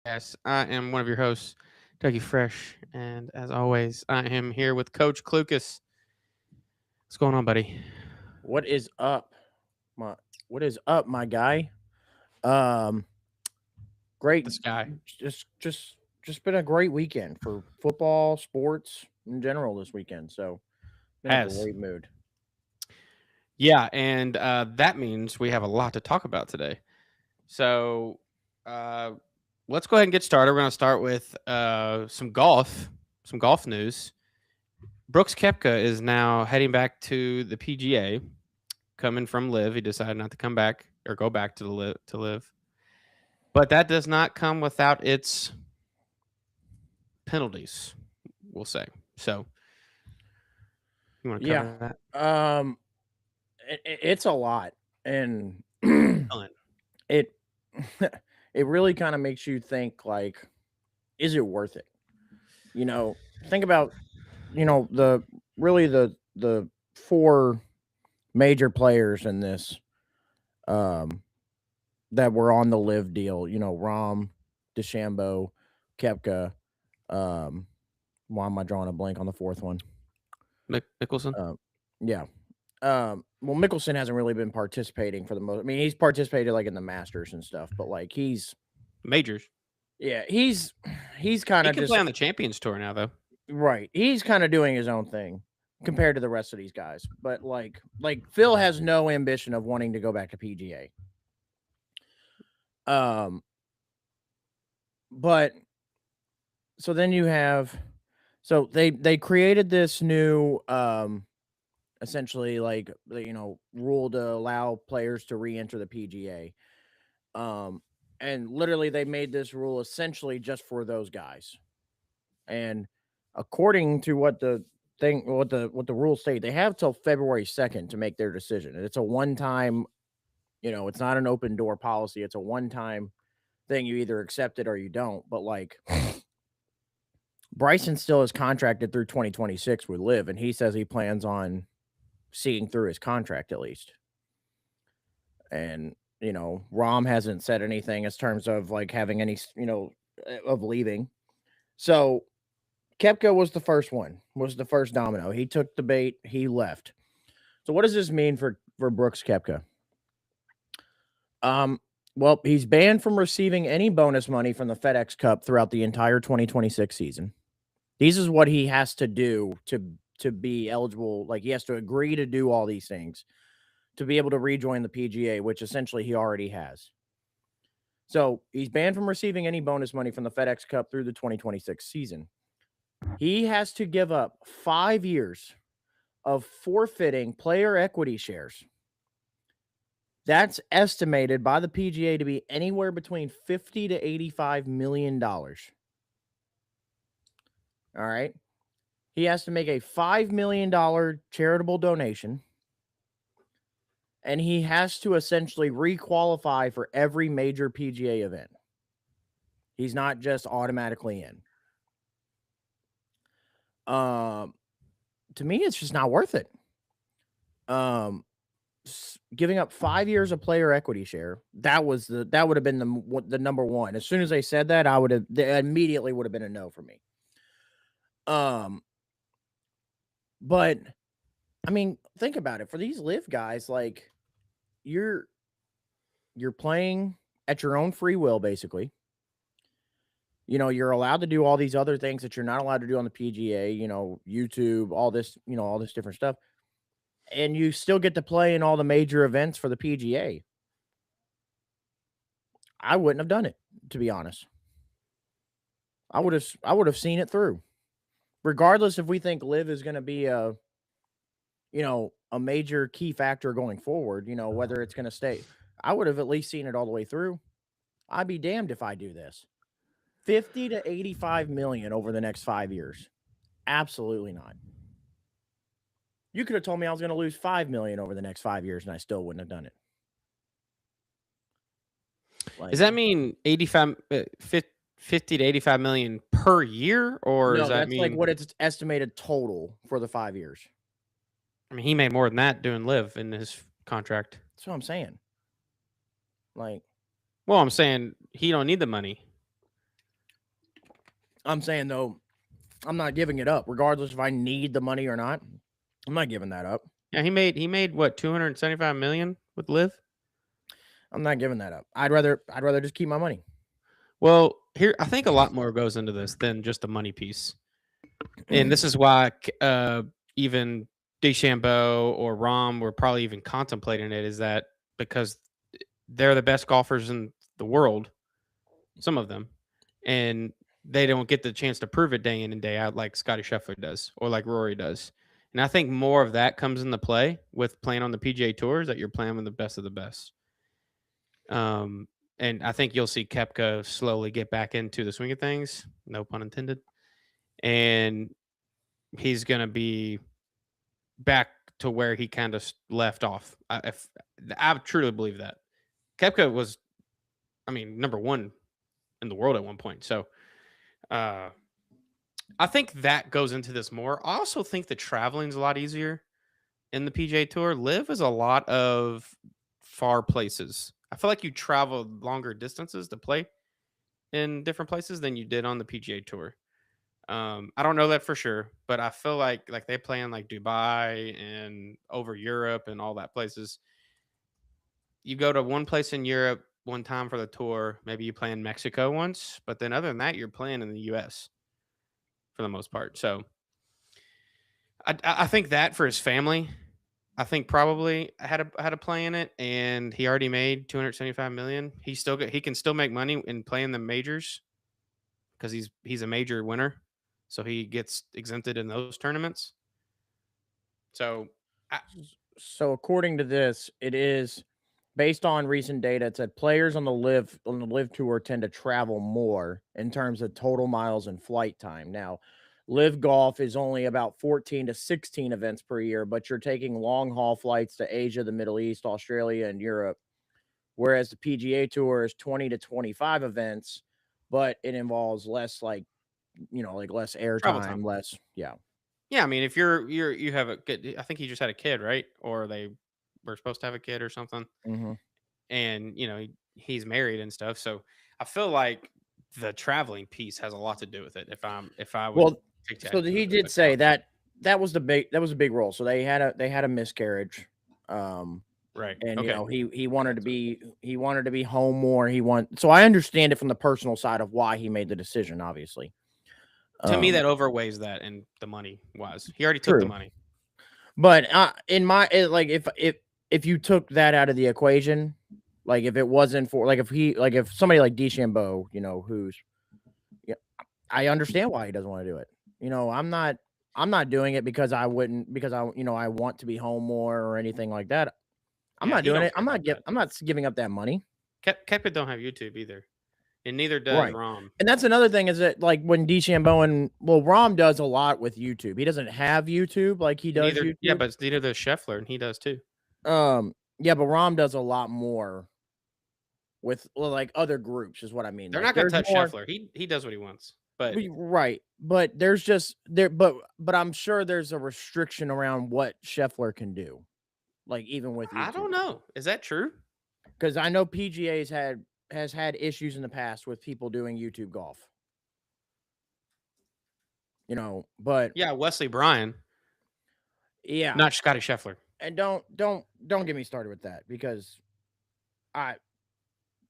Yes, I am one of your hosts, Dougie Fresh, and as always, I am here with Coach Clucas. What's going on, buddy? What is up, my what is up, my guy? Um, great, This guy. just been a great weekend for football, sports in general this weekend. So been a Has. great mood. Yeah, and that means we have a lot to talk about today. So uh, let's go ahead and get started. We're going to start with some golf news. Brooks Koepka is now heading back to the PGA, coming from Live. He decided not to come back or go back to the Live. But that does not come without its penalties, we'll say. So, you want to Yeah, cover that? um, it's a lot, and Ellen. it it really kind of makes you think like, is it worth it? Think about the really the four major players in this um that were on the live deal, Rom, DeChambeau, Kepka, um, why am I drawing a blank on the fourth one? Mickelson? Um, yeah. Well, Mickelson hasn't really been participating for the most. I mean, he's participated like in the Masters and stuff, but like Majors. yeah, he's kind He of can play just on the Champions Tour now, though. right. He's kind of doing his own thing compared to the rest of these guys. But like Phil has no ambition of wanting to go back to PGA. Um, but so then you have so they created this new essentially like rule to allow players to re-enter the PGA. And literally they made this rule essentially just for those guys. And according to what the rules state, they have till February 2nd to make their decision. And it's a one-time, it's not an open door policy. It's a one-time thing. You either accept it or you don't. But like Bryson still is contracted through 2026 with Live, and he says he plans on seeing through his contract at least. And Rom hasn't said anything as terms of like having any of leaving. So Kepka was the first one, was the first domino. He took the bait, he left. So what does this mean for Brooks Kepka? Um, well, he's banned from receiving any bonus money from the FedEx Cup throughout the entire 2026 season. This is what he has to do to be eligible. Like he has to agree to do all these things to be able to rejoin the PGA, which essentially he already has. So he's banned from receiving any bonus money from the FedEx Cup through the 2026 season. He has to give up 5 years of forfeiting player equity shares. That's estimated by the PGA to be anywhere between $50 to $85 million. All right. He has to make a $5 million charitable donation. And he has to essentially requalify for every major PGA event. He's not just automatically in. To me, it's just not worth it. Giving up 5 years of player equity share, that would have been the number one. As soon as they said that, immediately would have been a no for me. But I mean, think about it. For these live guys, like you're playing at your own free will, basically. You're allowed to do all these other things that you're not allowed to do on the PGA, YouTube, all this different stuff. And you still get to play in all the major events for the PGA. I wouldn't have done it, to be honest. I would have seen it through. Regardless if we think Live is going to be a major key factor going forward, whether it's going to stay. I would have at least seen it all the way through. I'd be damned if I do this. 50 to 85 million over the next 5 years. Absolutely not. You could have told me I was going to lose 5 million over the next 5 years and I still wouldn't have done it. Does that mean 50 to 85 million per year? Or does No, that that's like mean, what it's estimated total for the 5 years. I mean, he made more than that doing Live in his contract. That's what I'm saying. Like, Well, I'm saying he don't need the money. I'm saying though, I'm not giving it up, regardless if I need the money or not. I'm not giving that up. Yeah, he made what 275 million with Live. I'm not giving that up. I'd rather just keep my money. Well, here I think a lot more goes into this than just the money piece, and this is why even DeChambeau or Rahm were probably even contemplating it. Is that because they're the best golfers in the world, some of them, and they don't get the chance to prove it day in and day out like Scotty Scheffler does or like Rory does. And I think more of that comes into play with playing on the PGA Tours, that you're playing with the best of the best. And I think you'll see Kepka slowly get back into the swing of things, no pun intended. And he's going to be back to where he kind of left off. I truly believe that. Kepka was, I mean, number one in the world at one point. So I think that goes into this more. I also think the traveling's a lot easier in the PGA Tour. Live is a lot of far places. I feel like you travel longer distances to play in different places than you did on the PGA Tour. I don't know that for sure, but I feel like they play in like Dubai and over Europe and all that places. You go to one place in Europe one time for the tour, maybe you play in Mexico once, but then other than that, you're playing in the US for the most part. So I think that for his family, I think probably had a play in it, and he already made 275 million. He can still make money in playing the majors because he's a major winner, so he gets exempted in those tournaments. So, I, So according to this, it is based on recent data. It said players on the live tour tend to travel more in terms of total miles and flight time. Now, live golf is only about 14 to 16 events per year, but you're taking long haul flights to Asia, the Middle East, Australia, and Europe. Whereas the PGA Tour is 20 to 25 events, but it involves less like less travel time. airtime, less. Yeah. Yeah, I mean, if you have a kid, I think he just had a kid, right? Or they were supposed to have a kid or something, Mm-hmm. and he's married and stuff. So I feel like the traveling piece has a lot to do with it. If I would Well, take that so into he did say account. that was a big role. So they had a miscarriage. Right. And Okay. he wanted to be home more. So I understand it from the personal side of why he made the decision, obviously. To me, that overweighs that and the money wise. He already took the True. money. But like if you took that out of the equation, like if it wasn't for like if somebody like DeChambeau, who's yeah, I understand why he doesn't want to do it. I'm not doing it because I want to be home more or anything like that. I'm Yeah, not he doing don't it. care about that. I'm not giving up that money. Kepka don't have YouTube either, and neither does Right. Rom. And that's another thing is that like when DeChambeau Rom does a lot with YouTube. He doesn't have YouTube like he does Neither, yeah, YouTube. but neither does Scheffler, and he does too. Yeah, but Rom does a lot more with like other groups is what I mean. They're Like not gonna there's touch more Scheffler. He does what he wants. But right. But there's just there but I'm sure there's a restriction around what Scheffler can do. Like even with I YouTube. don't know. Is that true? Because I know PGA's has had issues in the past with people doing YouTube golf. But Yeah, Wesley Bryan, yeah. not Scotty Scheffler. And don't get me started with that because I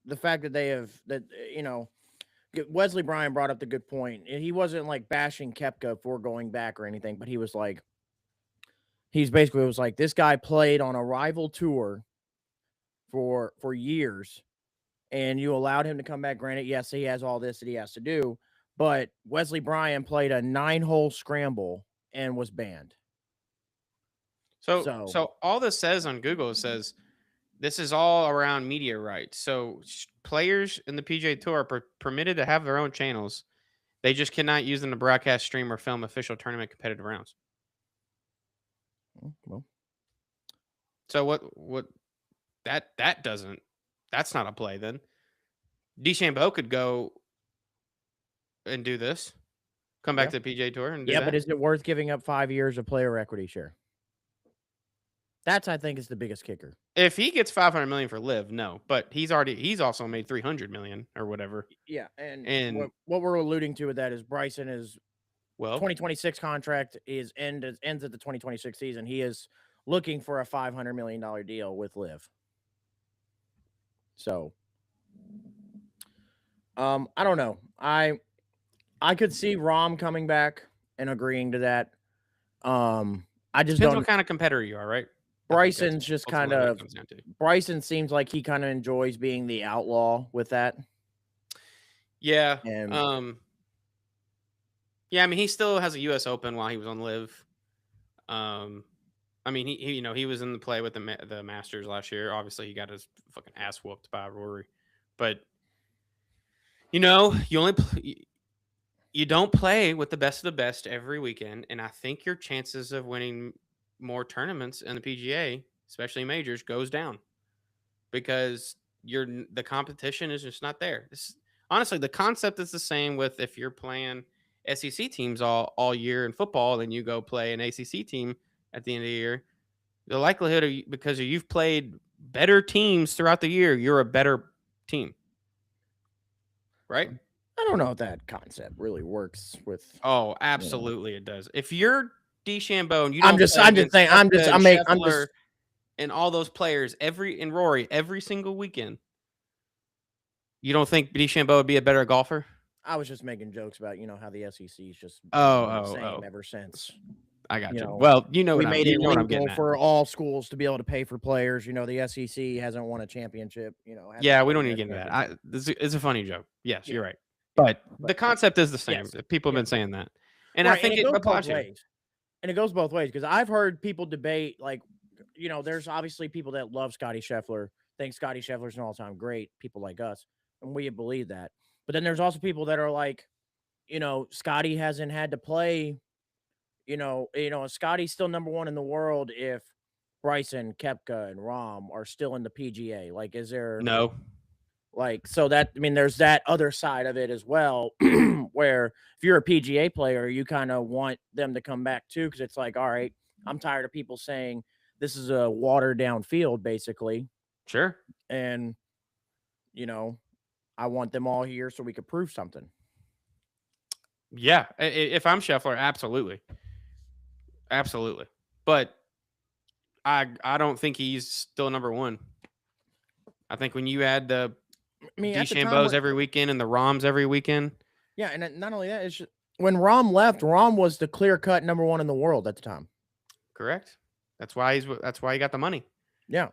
the fact that they have that Wesley Bryan brought up the good point. And he wasn't like bashing Kepka for going back or anything, but he was like this guy played on a rival tour for years and you allowed him to come back. Granted, yes, he has all this that he has to do, but Wesley Bryan played a 9-hole scramble and was banned. So all this says on Google says this is all around media rights. So players in the PGA Tour are permitted to have their own channels. They just cannot use them to broadcast, stream, or film official tournament competitive rounds. Well, so what that doesn't, that's not a play then. DeChambeau could go and do this, come back to the PGA Tour and do that. But is it worth giving up 5 years of player equity share? That's, I think, is the biggest kicker. If he gets 500 million for Live, no, but he's also made 300 million or whatever. Yeah, and And what we're alluding to with that is Bryson is well, 2026 contract ends at the 2026 season. He is looking for a $500 million deal with Live. So, I don't know. I could see Rom coming back and agreeing to that. I just depends don't. what kind of competitor you are, right? Bryson's just kind ultimately what it of. comes down to. Bryson seems like he kind of enjoys being the outlaw with that. Yeah. And Yeah, I mean, he still has a U.S. Open while he was on Live. I mean, he was in the play with the Masters last year. Obviously, he got his fucking ass whooped by Rory, but you only you don't play with the best of the best every weekend, and I think your chances of winning more tournaments in the PGA, especially majors, goes down because the competition is just not there. Honestly, the concept is the same with if you're playing SEC teams all year in football, then you go play an ACC team at the end of the year. The likelihood because you've played better teams throughout the year, you're a better team, right? I don't know if that concept really works with. Oh, absolutely, it does. If you're DeChambeau and you I'm don't just play saying. against Koepka and I'm Scheffler just. and all those players and Rory every single weekend, you don't think DeChambeau would be a better golfer? I was just making jokes about how the SEC's just been the same ever since. I got you. Well, We made it what I'm legal getting at. for all schools to be able to pay for players. The SEC hasn't won a championship. Yeah, we don't need to get into that. It's a funny joke. Yes, you're right. But the concept is the same. Yes, People have been saying that, and right, I think and it goes applies both ways. And it goes both ways because I've heard people debate there's obviously people that love Scotty Scheffler, think Scotty Scheffler's an all-time great. People like us, and we believe that. But then there's also people that are like, Scotty hasn't had to play. Scotty's still number one in the world if Bryson, Koepka, and Rahm are still in the PGA. Like, is there No. so that there's that other side of it as well, where if you're a PGA player, you kind of want them to come back too, because it's like, all right, I'm tired of people saying this is a watered down field, basically. Sure. And I want them all here so we could prove something. Yeah, if I'm Scheffler, absolutely. But I don't think he's still number one. I think when you add the DeChambeaus every weekend and the Rahms every weekend. Yeah, and not only that, it's just, when Rahm left, Rahm was the clear-cut number one in the world at the time. Correct. That's why he got the money. Yeah.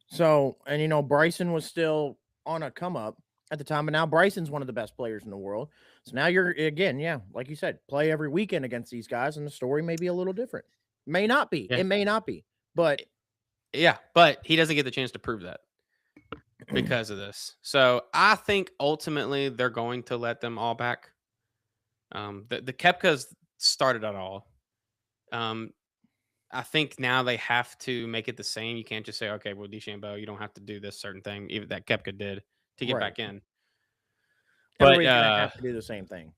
So, and Bryson was still on a come up at the time, but now Bryson's one of the best players in the world. So now you're again, like you said, play every weekend against these guys, and the story may be a little different. May not be. Yeah. It may not be. But yeah, but he doesn't get the chance to prove that because of this. So I think ultimately they're going to let them all back. The Koepkas started it all. I think now they have to make it the same. You can't just say, okay, well, DeChambeau, you don't have to do this certain thing, even that Koepka did to get back in. But everybody's gonna have to do the same thing.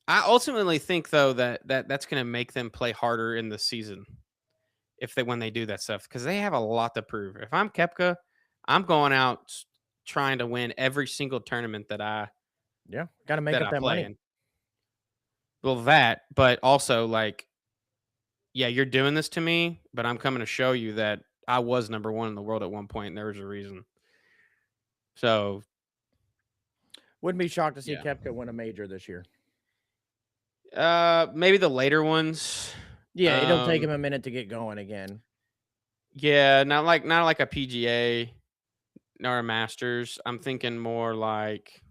I ultimately think though that's going to make them play harder in the season when they do that stuff, because they have a lot to prove. If I'm Koepka, I'm going out trying to win every single tournament that I got to make up that money. Well, but also like, yeah, you're doing this to me, but I'm coming to show you that I was number one in the world at one point, and there was a reason. So, wouldn't be shocked to see Koepka win a major this year. Maybe the later ones. Yeah, it'll take him a minute to get going again. Yeah, not like a PGA nor a Masters. I'm thinking more like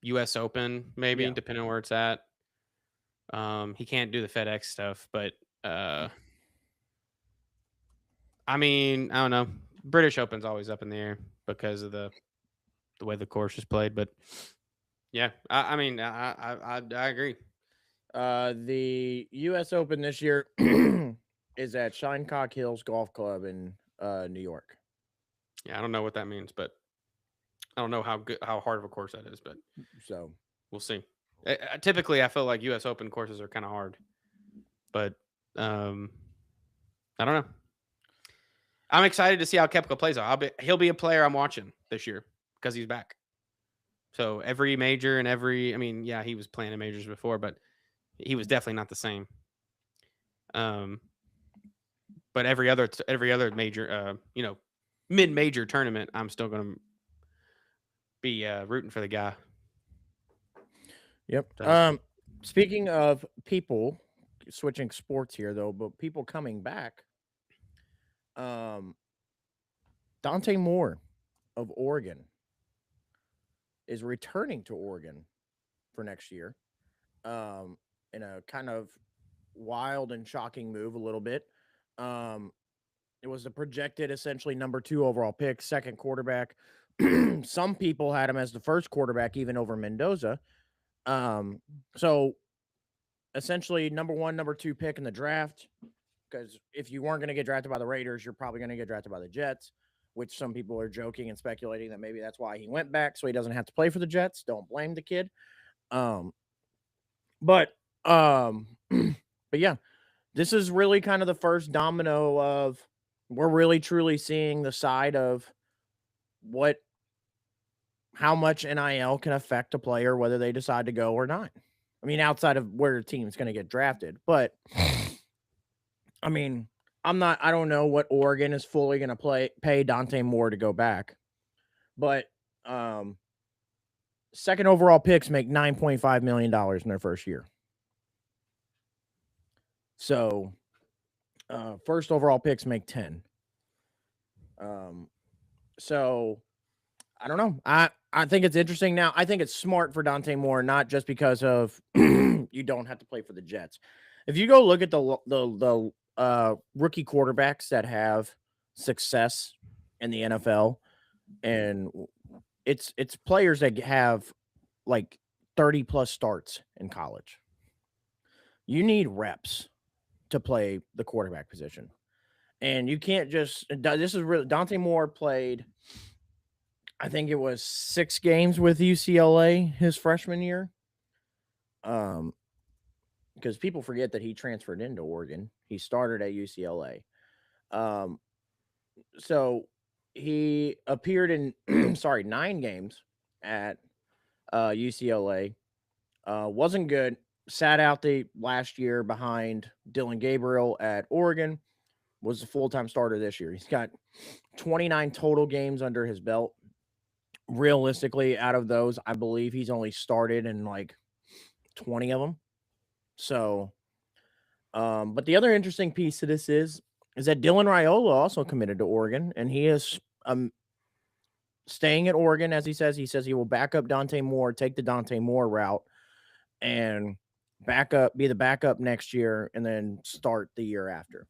U.S. Open, maybe, depending on where it's at. He can't do the FedEx stuff, but I mean, I don't know. British Open's always up in the air because of the way the course is played, but yeah, I mean, I agree. The U.S. Open this year is at Shinnecock Hills Golf Club in New York. Yeah, I don't know what that means, but I don't know how hard of a course that is, but so we'll see. Typically, I feel like U.S. Open courses are kind of hard, but I don't know. I'm excited to see how Koepka plays. He'll be a player I'm watching this year because he's back. So every major and I mean, yeah, he was playing in majors before, but he was definitely not the same. But every other major, mid-major tournament, I'm still going to be rooting for the guy. Yep. So. Speaking of people switching sports here, though, but people coming back, Dante Moore of Oregon is returning to Oregon for next year, in a kind of wild and shocking move a little bit. It was a projected essentially number 2 overall pick, second quarterback. Some people had him as the first quarterback, even over Mendoza. So essentially number 1, number 2 pick in the draft. Because if you weren't going to get drafted by the Raiders, you're probably going to get drafted by the Jets, which some people are joking and speculating that maybe that's why he went back, so he doesn't have to play for the Jets. Don't blame the kid. But yeah, this is really kind of the first domino of we're really truly seeing the side of how much NIL can affect a player, whether they decide to go or not. I mean, outside of where a team's going to get drafted, but I mean, I don't know what Oregon is fully going to pay Dante Moore to go back, but second overall picks make $9.5 million in their first year. So first overall picks make 10. So I don't know. I think it's interesting now. I think it's smart for Dante Moore, not just because of you don't have to play for the Jets. If you go look at the rookie quarterbacks that have success in the NFL, and it's players that have like 30 plus starts in college. You need reps to play the quarterback position. And you can't just this is really Dante Moore played, I think it was 6 games with UCLA his freshman year. Because people forget that he transferred into Oregon. He started at UCLA. So he appeared in 9 games at UCLA. Wasn't good. Sat out the last year behind Dylan Gabriel at Oregon. Was a full-time starter this year. He's got 29 total games under his belt. Realistically, out of those, I believe he's only started in like 20 of them. So, but the other interesting piece to this is that Dylan Raiola also committed to Oregon, and he is staying at Oregon, as he says. He says he will back up Dante Moore, take the Dante Moore route, and be the backup next year, and then start the year after.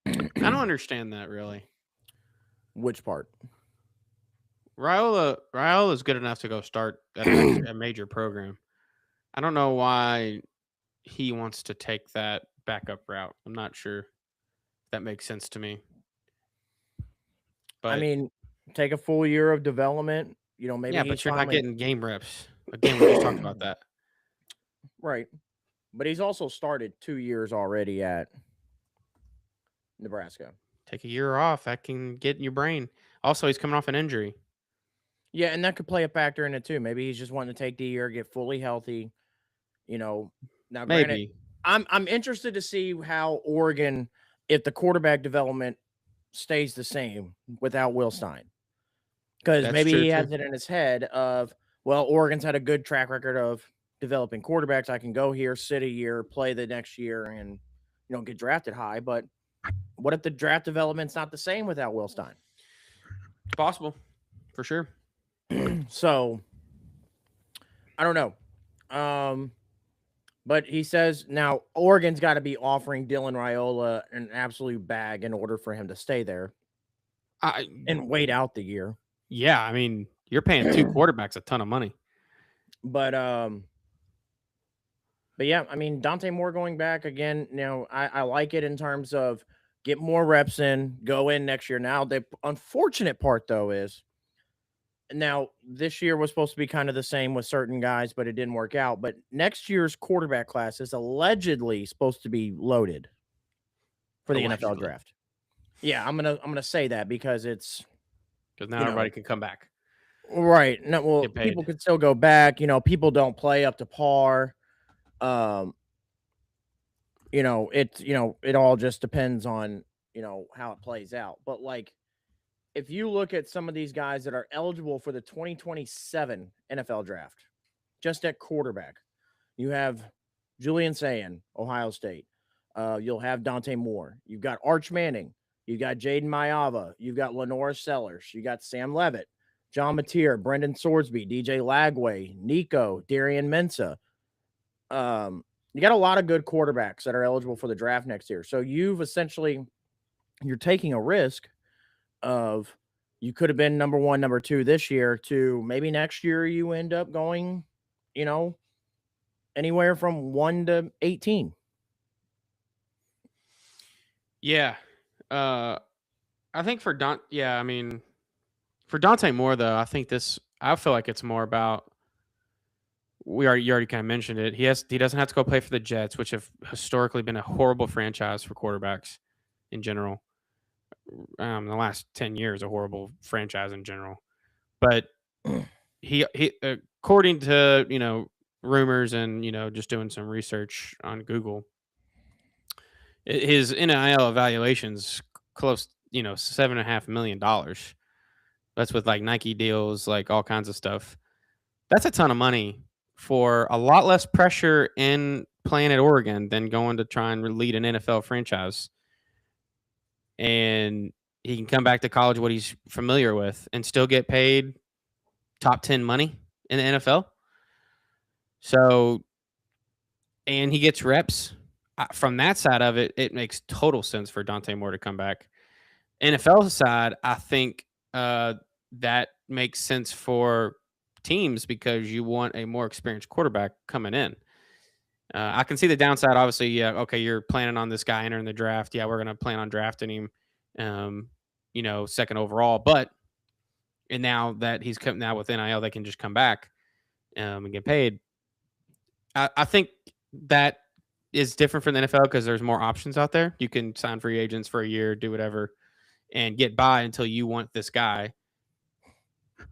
I don't understand that really. Which part? Raiola is good enough to go start at a major program. I don't know why he wants to take that backup route. I'm not sure if that makes sense to me. But I mean, take a full year of development. You know, maybe but you're not getting game reps. Again, we just talked about that. Right. But he's also started 2 years already at Nebraska. Take a year off. That can get in your brain. Also, he's coming off an injury. Yeah, and that could play a factor in it too. Maybe he's just wanting to take the year, get fully healthy. You know, now granted, I'm interested to see how Oregon, if the quarterback development stays the same without Will Stein. Because maybe he has it in his head of, well, Oregon's had a good track record of developing quarterbacks. I can go here, sit a year, play the next year, and get drafted high. But what if the draft development's not the same without Will Stein? It's possible, for sure. So I don't know. But he says now Oregon's got to be offering Dylan Raiola an absolute bag in order for him to stay there and wait out the year. Yeah, I mean, you're paying 2 quarterbacks a ton of money. But yeah, I mean, Dante Moore going back again. Now, I like it in terms of get more reps in, go in next year. Now, the unfortunate part, though, is now this year was supposed to be kind of the same with certain guys, but it didn't work out. But next year's quarterback class is allegedly supposed to be loaded. for the NFL Allegedly. draft. Yeah, I'm gonna say that because it's Because now everybody can come back. right. No, well, Get paid. people could still go back. People don't play up to par. It all just depends on how it plays out. But like, if you look at some of these guys that are eligible for the 2027 NFL draft, just at quarterback, you have Julian Sayin, Ohio State. You'll have Dante Moore. You've got Arch Manning. You've got Jaden Mayava. You've got Lenora Sellers. You got Sam Levitt, John Mateer, Brendan Swordsby, DJ Lagway, Nico, Darian Mensa. You got a lot of good quarterbacks that are eligible for the draft next year. So you're taking a risk of you could have been number 1, number 2 this year to maybe next year you end up going, anywhere from 1 to 18. Yeah. I think for for Dante Moore though, I feel like it's more about you already kind of mentioned it. He doesn't have to go play for the Jets, which have historically been a horrible franchise for quarterbacks in general. The last 10 years, a horrible franchise in general. But he according to rumors and just doing some research on Google, his NIL evaluations close $7.5 million. That's with like Nike deals, like all kinds of stuff. That's a ton of money for a lot less pressure in playing at Oregon than going to try and lead an NFL franchise. And he can come back to college what he's familiar with and still get paid top 10 money in the NFL. So, and he gets reps. From that side of it, it makes total sense for Dante Moore to come back. NFL side, I think that makes sense for teams because you want a more experienced quarterback coming in. I can see the downside. Obviously, yeah, okay, you're planning on this guy entering the draft. Yeah, we're going to plan on drafting him, second overall. But and now that he's come now with NIL, they can just come back and get paid. I think that is different from the NFL because there's more options out there. You can sign free agents for a year, do whatever, and get by until you want this guy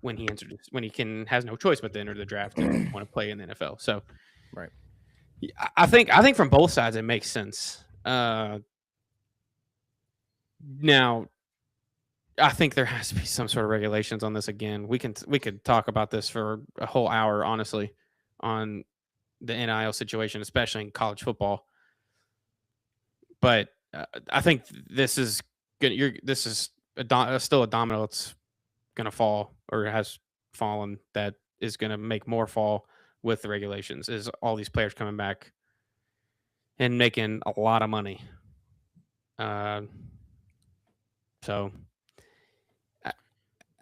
when he has no choice but to enter the draft and want to play in the NFL. So, right. I think from both sides it makes sense. Now, I think there has to be some sort of regulations on this again. We could talk about this for a whole hour, honestly, on the NIL situation, especially in college football. But I think this is good. This is still a domino that's going to fall or has fallen that is going to make more fall with the regulations. Is all these players coming back and making a lot of money. So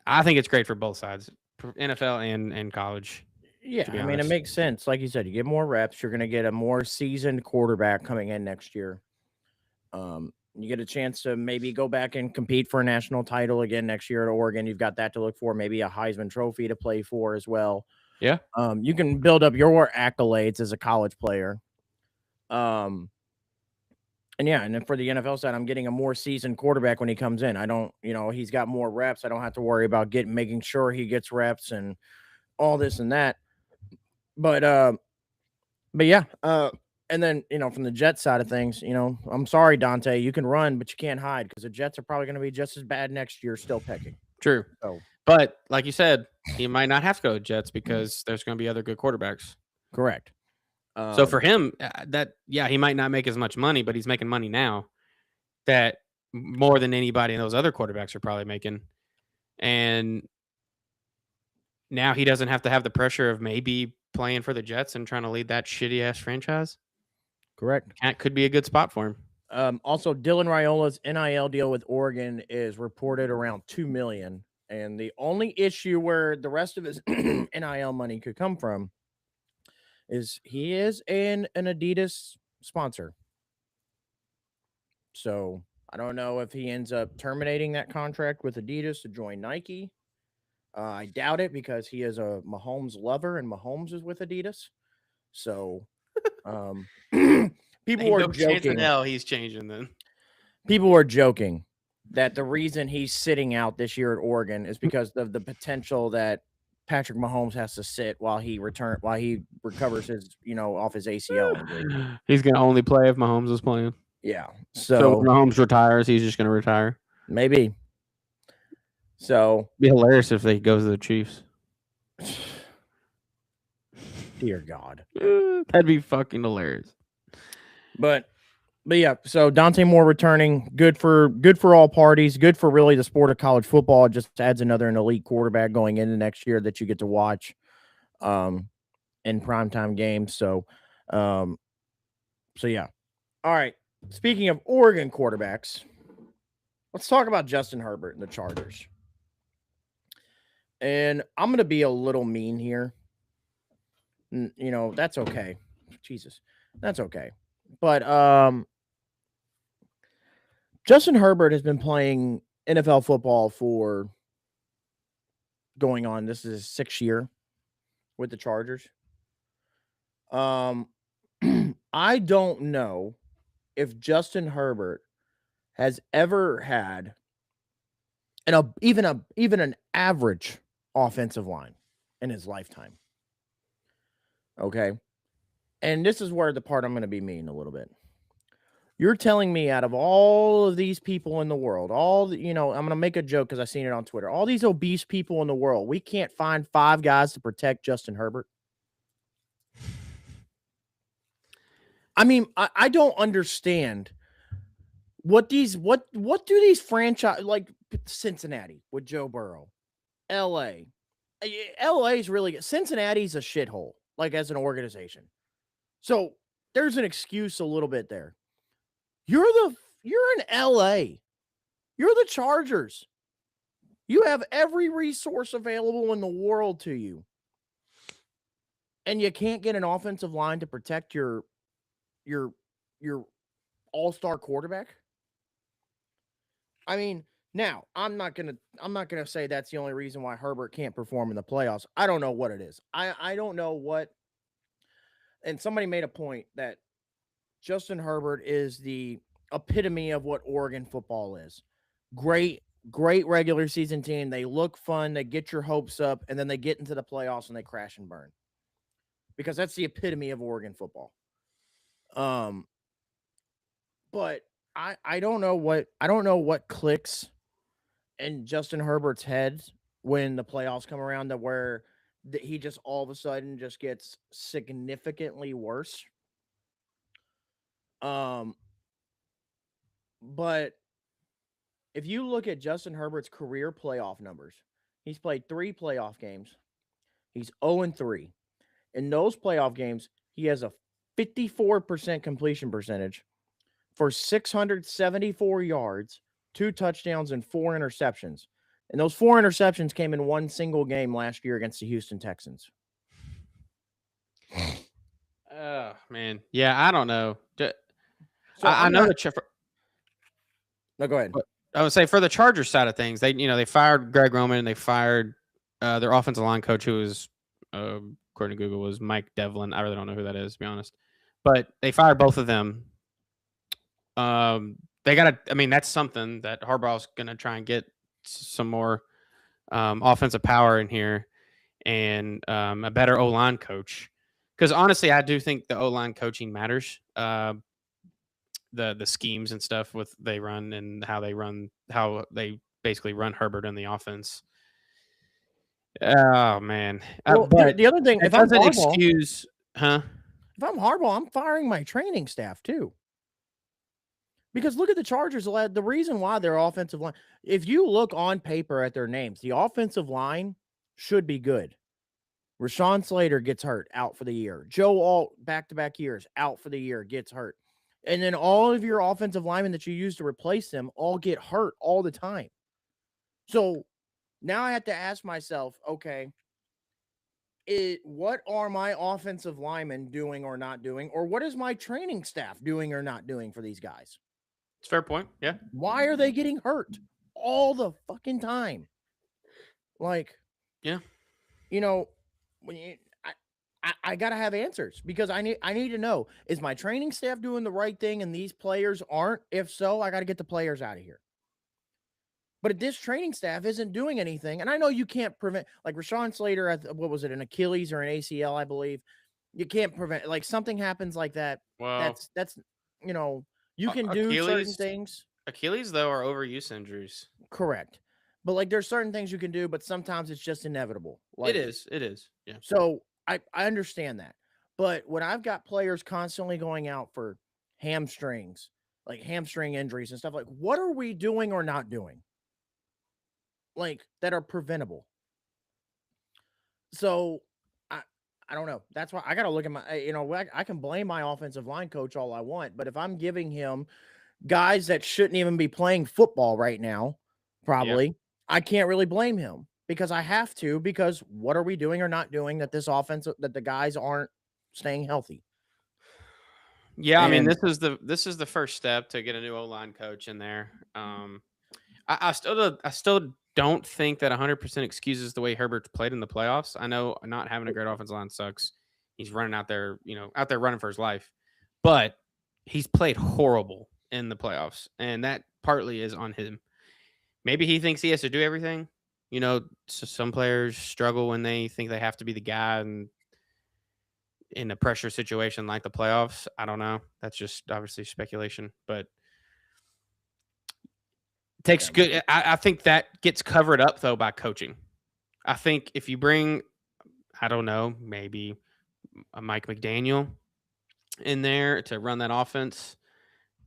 I think it's great for both sides, NFL and college. Yeah, I mean, it makes sense. Like you said, you get more reps. You're going to get a more seasoned quarterback coming in next year. You get a chance to maybe go back and compete for a national title again next year at Oregon. You've got that to look for, maybe a Heisman Trophy to play for as well. Yeah. You can build up your accolades as a college player. And then for the NFL side, I'm getting a more seasoned quarterback when he comes in. I don't, he's got more reps. I don't have to worry about making sure he gets reps and all this and that. But yeah. And then, from the Jets side of things, I'm sorry, Dante, you can run, but you can't hide because the Jets are probably going to be just as bad next year, still picking. True. So, but like you said, he might not have to go to Jets because there's going to be other good quarterbacks. Correct. So for him, he might not make as much money, but he's making money now that more than anybody in those other quarterbacks are probably making. And now he doesn't have to have the pressure of maybe playing for the Jets and trying to lead that shitty ass franchise. Correct. That could be a good spot for him. Also, Dylan Raiola's NIL deal with Oregon is reported around $2 million. And the only issue where the rest of his NIL money could come from is he is an Adidas sponsor. So I don't know if he ends up terminating that contract with Adidas to join Nike. I doubt it because he is a Mahomes lover and Mahomes is with Adidas. So people are joking. No, he's changing then. people were joking that the reason he's sitting out this year at Oregon is because of the potential that Patrick Mahomes has to sit while he recovers his, off his ACL injury. He's gonna only play if Mahomes is playing. Yeah. So So when Mahomes retires, he's just gonna retire. maybe. So It'd be hilarious if he goes to the Chiefs. dear God. That'd be fucking hilarious. But yeah, so Dante Moore returning, good for all parties, good for really the sport of college football. It just adds an elite quarterback going into next year that you get to watch in primetime games. So yeah. All right. Speaking of Oregon quarterbacks, let's talk about Justin Herbert and the Chargers. And I'm going to be a little mean here. That's okay. Jesus. That's okay. But Justin Herbert has been playing NFL football for going on. This is his 6th year with the Chargers. I don't know if Justin Herbert has ever had even an average offensive line in his lifetime. Okay. And this is where the part I'm going to be mean a little bit. You're telling me out of all of these people in the world, I'm going to make a joke because I seen it on Twitter. All these obese people in the world, we can't find 5 guys to protect Justin Herbert. I mean, I don't understand what do these franchise like Cincinnati with Joe Burrow, LA is really good. Cincinnati's a shithole, like as an organization. So there's an excuse a little bit there. You're in LA. You're the Chargers. You have every resource available in the world to you. And you can't get an offensive line to protect your all-star quarterback? I mean, now, I'm not gonna say that's the only reason why Herbert can't perform in the playoffs. I don't know what it is. I don't know what. And somebody made a point that Justin Herbert is the epitome of what Oregon football is. Great regular season team. They look fun. They get your hopes up, and then they get into the playoffs and they crash and burn. Because that's the epitome of Oregon football. But I don't know what clicks in Justin Herbert's head when the playoffs come around to where he just all of a sudden just gets significantly worse. But if you look at Justin Herbert's career playoff numbers, he's played 3 playoff games. He's 0-3. In those playoff games, he has a 54% completion percentage for 674 yards, 2 touchdowns, and 4 interceptions. And those 4 interceptions came in one single game last year against the Houston Texans. Oh, man. Yeah, I don't know. So I know that. No, go ahead. I would say for the Chargers side of things, they fired Greg Roman and they fired their offensive line coach, who was, according to Google, was Mike Devlin. I really don't know who that is, to be honest. But they fired both of them. They got to. I mean, that's something that Harbaugh's going to try and get some more offensive power in here and a better O-line coach. Because honestly, I do think the O-line coaching matters. The schemes and stuff with they run and how they basically run Herbert in the offense. Oh man! Well, but the other thing, it doesn't excuse, huh? If I'm Harbaugh, I'm firing my training staff too. Because look at the Chargers. The reason why their offensive line, if you look on paper at their names, the offensive line should be good. Rashawn Slater gets hurt, out for the year. Joe Alt, back-to-back years, out for the year, gets hurt. And then all of your offensive linemen that you use to replace them all get hurt all the time. So now I have to ask myself, okay, what are my offensive linemen doing or not doing? Or what is my training staff doing or not doing for these guys? It's a fair point. Yeah. Why are they getting hurt all the fucking time? Like, yeah, when I gotta have answers because I need to know, is my training staff doing the right thing and these players aren't? If so, I got to get the players out of here. But if this training staff isn't doing anything, and I know you can't prevent, like Rashawn Slater, what was it, an Achilles or an ACL, I believe. You can't prevent, like something happens like that. Well, That's you can do certain things. Achilles though are overuse injuries. Correct. But like there's certain things you can do, but sometimes it's just inevitable. Like, It is. Yeah. So I understand that. But when I've got players constantly going out for hamstrings, like hamstring injuries and stuff, like what are we doing or not doing? Like that are preventable. So I don't know. That's why I got to look at my, I can blame my offensive line coach all I want, but if I'm giving him guys that shouldn't even be playing football right now, probably, I can't really blame him because I have to, because what are we doing or not doing that this offense, that the guys aren't staying healthy? Yeah, I mean, this is the first step to get a new O-line coach in there. I still don't think that 100% excuses the way Herbert's played in the playoffs. I know not having a great offensive line sucks. He's running out there running for his life, but he's played horrible in the playoffs, and that partly is on him. Maybe he thinks he has to do everything. So some players struggle when they think they have to be the guy and in a pressure situation like the playoffs. I don't know. That's just obviously speculation, but takes good. I think that gets covered up though by coaching. I think if you bring, I don't know, maybe a Mike McDaniel in there to run that offense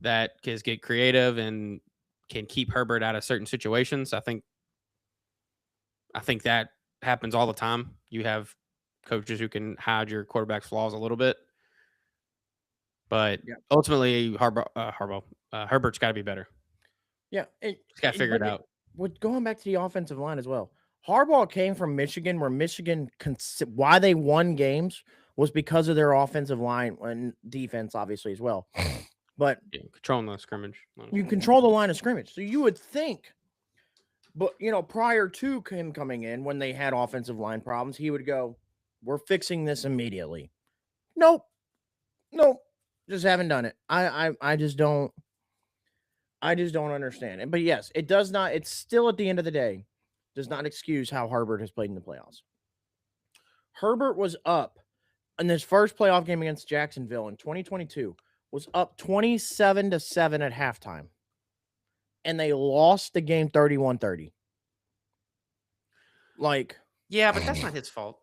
that can get creative and can keep Herbert out of certain situations. I think that happens all the time. You have coaches who can hide your quarterback's flaws a little bit, but ultimately, Herbert's got to be better. Yeah, he's got to figure it out. Going back to the offensive line as well, Harbaugh came from Michigan, where Michigan, why they won games was because of their offensive line and defense, obviously as well. But controlling the scrimmage, you control the line of scrimmage, so you would think. But prior to him coming in, when they had offensive line problems, he would go, "We're fixing this immediately." Nope, just haven't done it. I just don't. I just don't understand it. But yes, it does not. It's still at the end of the day, does not excuse how Herbert has played in the playoffs. Herbert was up in this first playoff game against Jacksonville in 2022, was up 27-7 at halftime. And they lost the game 31-30. Like, yeah, but that's not his fault.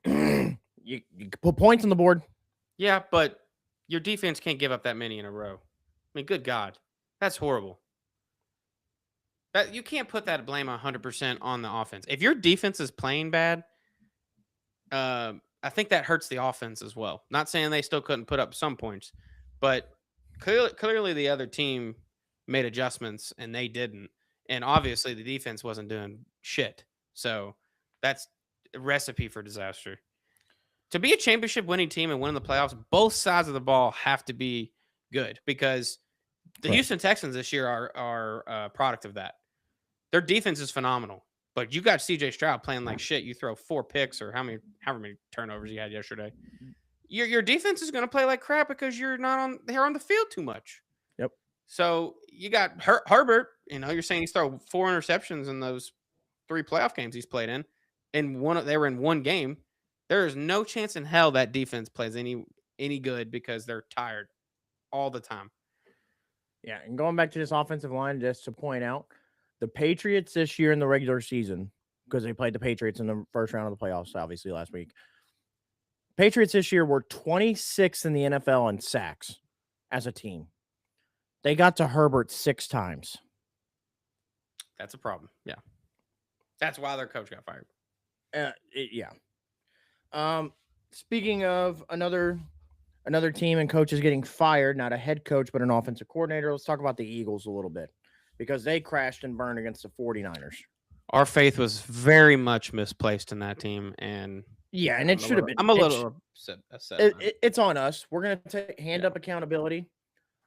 you put points on the board. Yeah, but your defense can't give up that many in a row. I mean, good God. That's horrible. That you can't put that blame 100% on the offense. If your defense is playing bad, I think that hurts the offense as well. Not saying they still couldn't put up some points, but clearly the other team made adjustments and they didn't. And obviously the defense wasn't doing shit. So that's a recipe for disaster. To be a championship winning team and win the playoffs, both sides of the ball have to be good, because the Houston Texans this year are a product of that. Their defense is phenomenal, but you got CJ Stroud playing like shit. You throw 4 picks or however many turnovers you had yesterday. Your defense is going to play like crap because they're on the field too much. Yep. So you got Herbert. You're saying he's thrown 4 interceptions in those 3 playoff games he's played in, and they were in one game. There is no chance in hell that defense plays any good because they're tired all the time. Yeah, and going back to this offensive line, just to point out, the Patriots this year in the regular season, because they played the Patriots in the first round of the playoffs, obviously, last week. Patriots this year were 26th in the NFL in sacks as a team. They got to Herbert 6 times. That's a problem. Yeah. That's why their coach got fired. Yeah. Speaking of another team and coaches getting fired, not a head coach, but an offensive coordinator, let's talk about the Eagles a little bit, because they crashed and burned against the 49ers. Our faith was very much misplaced in that team, and it should have been. I'm a little upset. It's on us. We're gonna take hand up accountability.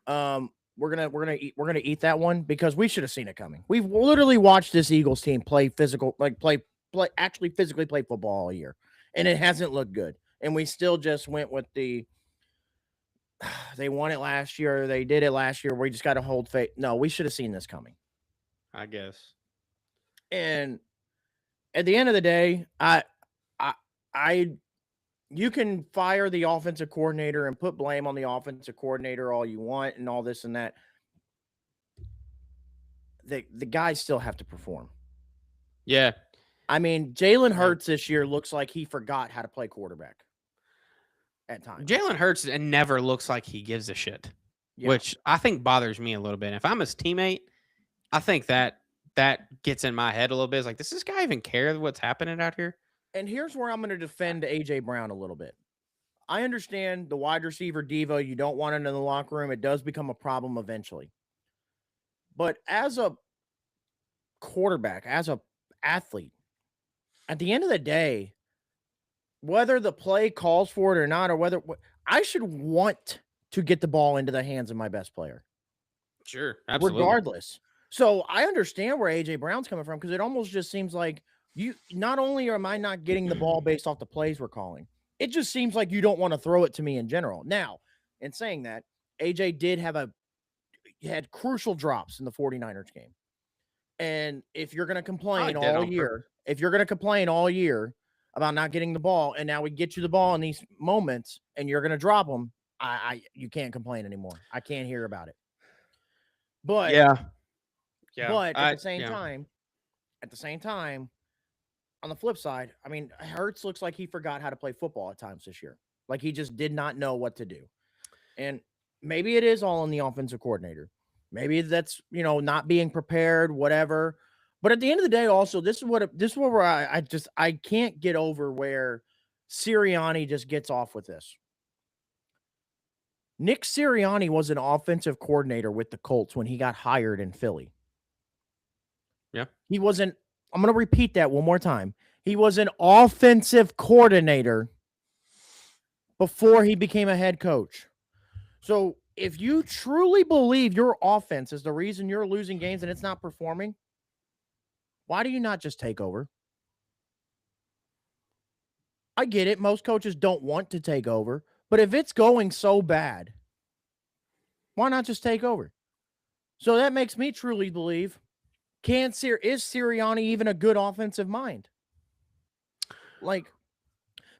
We're gonna eat that one, because we should have seen it coming. We've literally watched this Eagles team play physical, actually physically play football all year, and it hasn't looked good. And we still just went with they won it last year. They did it last year. We just got to hold faith. No, we should have seen this coming. I guess. And at the end of the day, I you can fire the offensive coordinator and put blame on the offensive coordinator all you want and all this and that. The guys still have to perform. Yeah. I mean, Jalen Hurts this year looks like he forgot how to play quarterback at times. Jalen Hurts never looks like he gives a shit, which I think bothers me a little bit. If I'm his teammate, I think that gets in my head a little bit. It's like, does this guy even care what's happening out here? And here's where I'm going to defend A.J. Brown a little bit. I understand the wide receiver diva. You don't want it in the locker room. It does become a problem eventually. But as a quarterback, as a athlete, at the end of the day, whether the play calls for it or not, or whether I should want to get the ball into the hands of my best player. Sure, absolutely. Regardless. So I understand where A.J. Brown's coming from, because it almost just seems like you not only am I not getting the ball based off the plays we're calling, it just seems like you don't want to throw it to me in general. Now, in saying that, A.J. did had crucial drops in the 49ers game. And if you're going to complain all year, about not getting the ball, and now we get you the ball in these moments and you're going to drop them, you can't complain anymore. I can't hear about it. But but at the same time, on the flip side, I mean, Hurts looks like he forgot how to play football at times this year. Like he just did not know what to do. And maybe it is all on the offensive coordinator. Maybe that's, not being prepared, whatever. But at the end of the day, also, this is where I can't get over where Sirianni just gets off with this. Nick Sirianni was an offensive coordinator with the Colts when he got hired in Philly. Yeah. He wasn't, I'm going to repeat that one more time. He was an offensive coordinator before he became a head coach. So if you truly believe your offense is the reason you're losing games and it's not performing, why do you not just take over? I get it. Most coaches don't want to take over, but if it's going so bad, why not just take over? So that makes me truly believe, is Sirianni even a good offensive mind?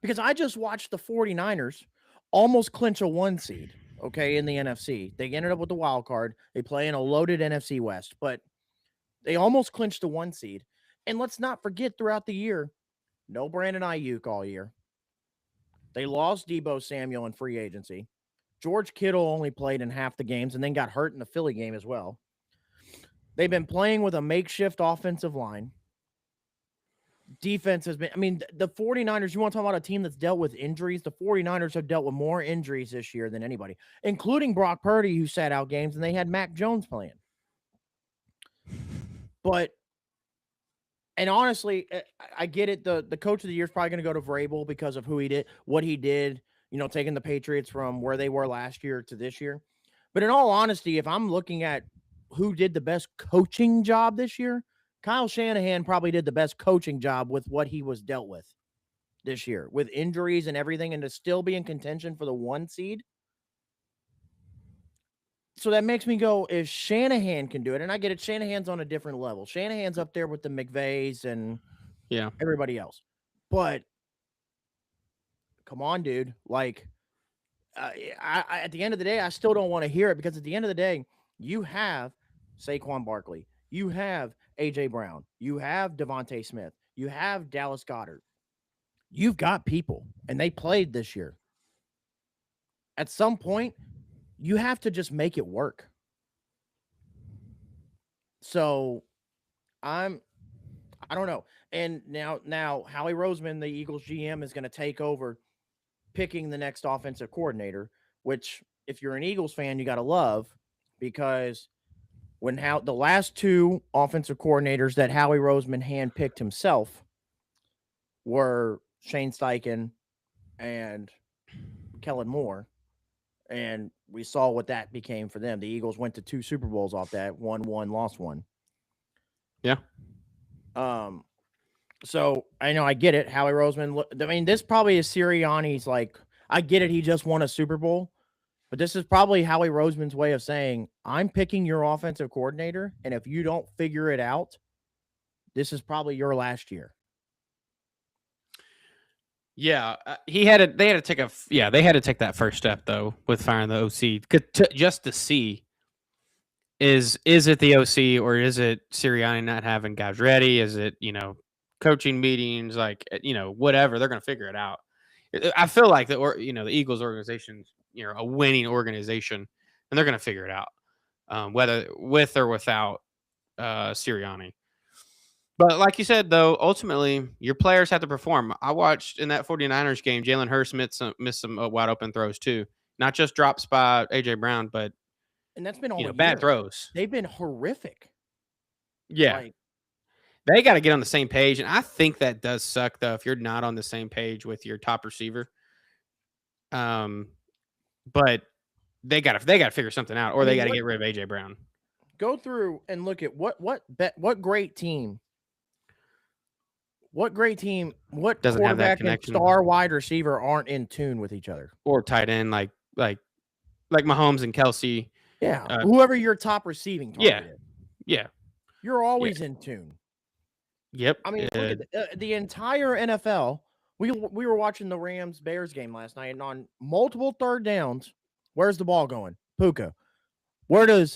Because I just watched the 49ers almost clinch a 1 seed, in the NFC. They ended up with the wild card. They play in a loaded NFC West, but they almost clinched the 1 seed. And let's not forget, throughout the year, no Brandon Ayuk all year. They lost Deebo Samuel in free agency. George Kittle only played in half the games and then got hurt in the Philly game as well. They've been playing with a makeshift offensive line. Defense has been, the 49ers, you want to talk about a team that's dealt with injuries? The 49ers have dealt with more injuries this year than anybody, including Brock Purdy, who sat out games, and they had Mac Jones playing. And honestly, I get it. The coach of the year is probably going to go to Vrabel because of what he did, taking the Patriots from where they were last year to this year. But in all honesty, if I'm looking at who did the best coaching job this year, Kyle Shanahan probably did the best coaching job with what he was dealt with this year, with injuries and everything, and to still be in contention for the 1 seed. So that makes me go, if Shanahan can do it, and I get it, Shanahan's on a different level. Shanahan's up there with the McVays and everybody else. But come on, dude. At the end of the day, I still don't want to hear it, because at the end of the day, you have Saquon Barkley. You have A.J. Brown. You have Devontae Smith. You have Dallas Goedert. You've got people, and they played this year. At some point, you have to just make it work. So I don't know. And now Howie Roseman, the Eagles GM, is going to take over picking the next offensive coordinator, which if you're an Eagles fan, you got to love, because when the last 2 offensive coordinators that Howie Roseman handpicked himself were Shane Steichen and Kellen Moore, and we saw what that became for them. The Eagles went to 2 Super Bowls off that. Won 1, lost 1. Yeah. So I know I get it. Howie Roseman. I mean, this probably is Sirianni's like. I get it. He just won a Super Bowl, but this is probably Howie Roseman's way of saying, "I'm picking your offensive coordinator, and if you don't figure it out, this is probably your last year." Yeah, they had to take they had to take that first step though with firing the OC just to see is it the OC or is it Sirianni not having guys ready? Is it coaching meetings like whatever? They're going to figure it out. I feel like the Eagles organization's a winning organization and they're going to figure it out, whether with or without Sirianni. But like you said, though, ultimately, your players have to perform. I watched in that 49ers game, Jalen Hurts missed some wide open throws, too. Not just drops by A.J. Brown, but and that's been all bad throws. They've been horrific. Yeah. They got to get on the same page. And I think that does suck, though, if you're not on the same page with your top receiver. But they got to figure something out, or they got to get rid of A.J. Brown. Go through and look at what great team. What great team, what doesn't have that connection. And star wide receiver aren't in tune with each other. Or tight end like Mahomes and Kelsey. Yeah. Whoever your top receiving target is. Yeah. You're always in tune. Yep. I mean, look at the entire NFL. We were watching the Rams-Bears game last night, and on multiple third downs, where's the ball going? Puka. Where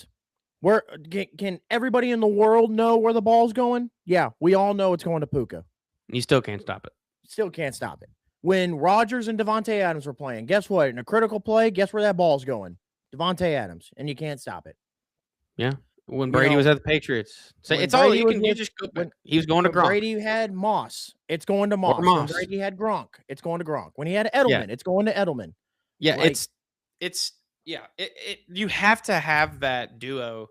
can everybody in the world know where the ball's going? Yeah, we all know it's going to Puka. You still can't stop it. Still can't stop it. When Rodgers and Davante Adams were playing, guess what? In a critical play, guess where that ball's going? Davante Adams, and you can't stop it. Yeah. When Brady was at the Patriots. So it's all you can just go back. He was going to Gronk. Brady had Moss. It's going to Moss. When Brady had Gronk. It's going to Gronk. When he had Edelman, it's going to Edelman. Yeah, you have to have that duo,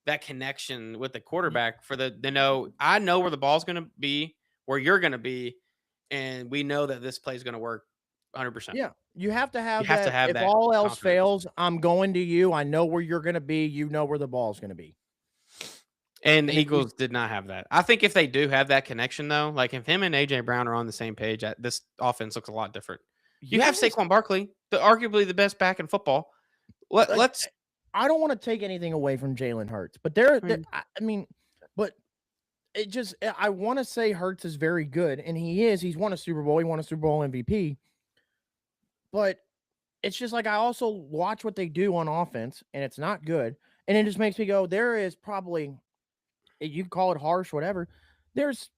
that connection with the quarterback for I know where the ball's going to be, where you're going to be, and we know that this play is going to work 100%. Yeah, you have to have that. If all else fails, I'm going to you. I know where you're going to be. You know where the ball's going to be. And the Eagles did not have that. I think if they do have that connection, though, like if him and A.J. Brown are on the same page, this offense looks a lot different. You have Saquon Barkley, arguably the best back in football. Let's. I don't want to take anything away from Jalen Hurts, but but it just, I want to say Hurts is very good, and he is. He's won a Super Bowl. He won a Super Bowl MVP. But it's just like I also watch what they do on offense, and it's not good. And it just makes me go, there is probably, you can call it harsh, whatever. There's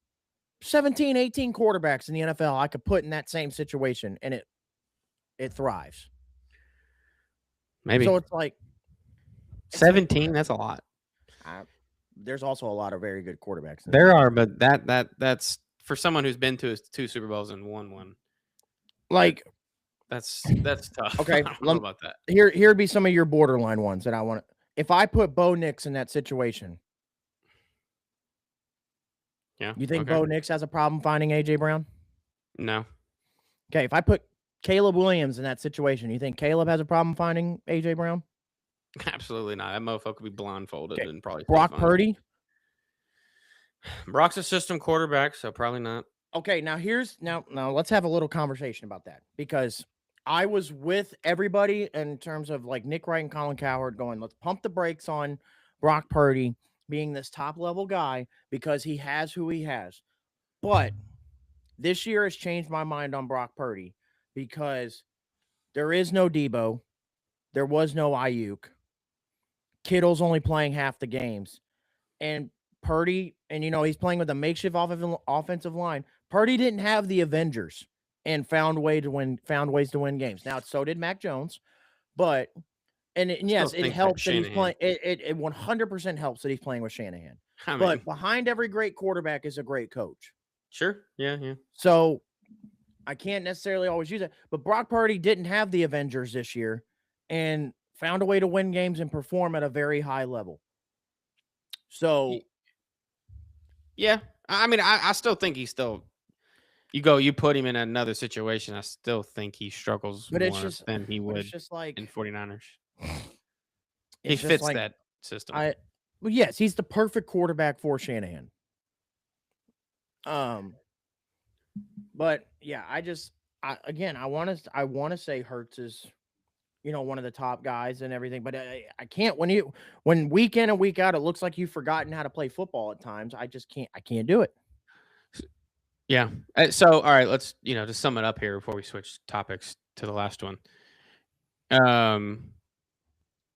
17, 18 quarterbacks in the NFL I could put in that same situation, and it thrives. Maybe. So it's like 17, that's a lot. There's also a lot of very good quarterbacks. There are, but that's for someone who's been to 2 Super Bowls and won one. Like that's tough. Okay, I don't know about that. Here'd be some of your borderline ones that I want. If I put Bo Nix in that situation, yeah, you think Bo Nix has a problem finding A.J. Brown? No. Okay, if I put Caleb Williams in that situation, you think Caleb has a problem finding A.J. Brown? Absolutely not. That motherfucker could be blindfolded and probably Brock Purdy. Brock's a system quarterback, so probably not. Okay, now let's have a little conversation about that, because I was with everybody in terms of like Nick Wright and Colin Cowherd going, let's pump the brakes on Brock Purdy being this top level guy because he has who he has. But this year has changed my mind on Brock Purdy because there is no Debo. There was no Ayuk. Kittle's only playing half the games. And Purdy, and he's playing with a makeshift offensive line. Purdy didn't have the Avengers and found ways to win games. Now, so did Mac Jones, but yes, it helps that he's playing. It 100% helps that he's playing with Shanahan. But behind every great quarterback is a great coach. Sure. Yeah. So I can't necessarily always use it, but Brock Purdy didn't have the Avengers this year and found a way to win games and perform at a very high level. So, yeah, I mean, I still think he's still. You put him in another situation. I still think he struggles more than he would in 49ers. He fits that system. Well, yes, he's the perfect quarterback for Shanahan. But yeah, I want to say Hurts is, one of the top guys and everything, but I can't when week in and week out it looks like you've forgotten how to play football at times. I can't do it. Yeah. So, all right, let's to sum it up here before we switch topics to the last one. Um,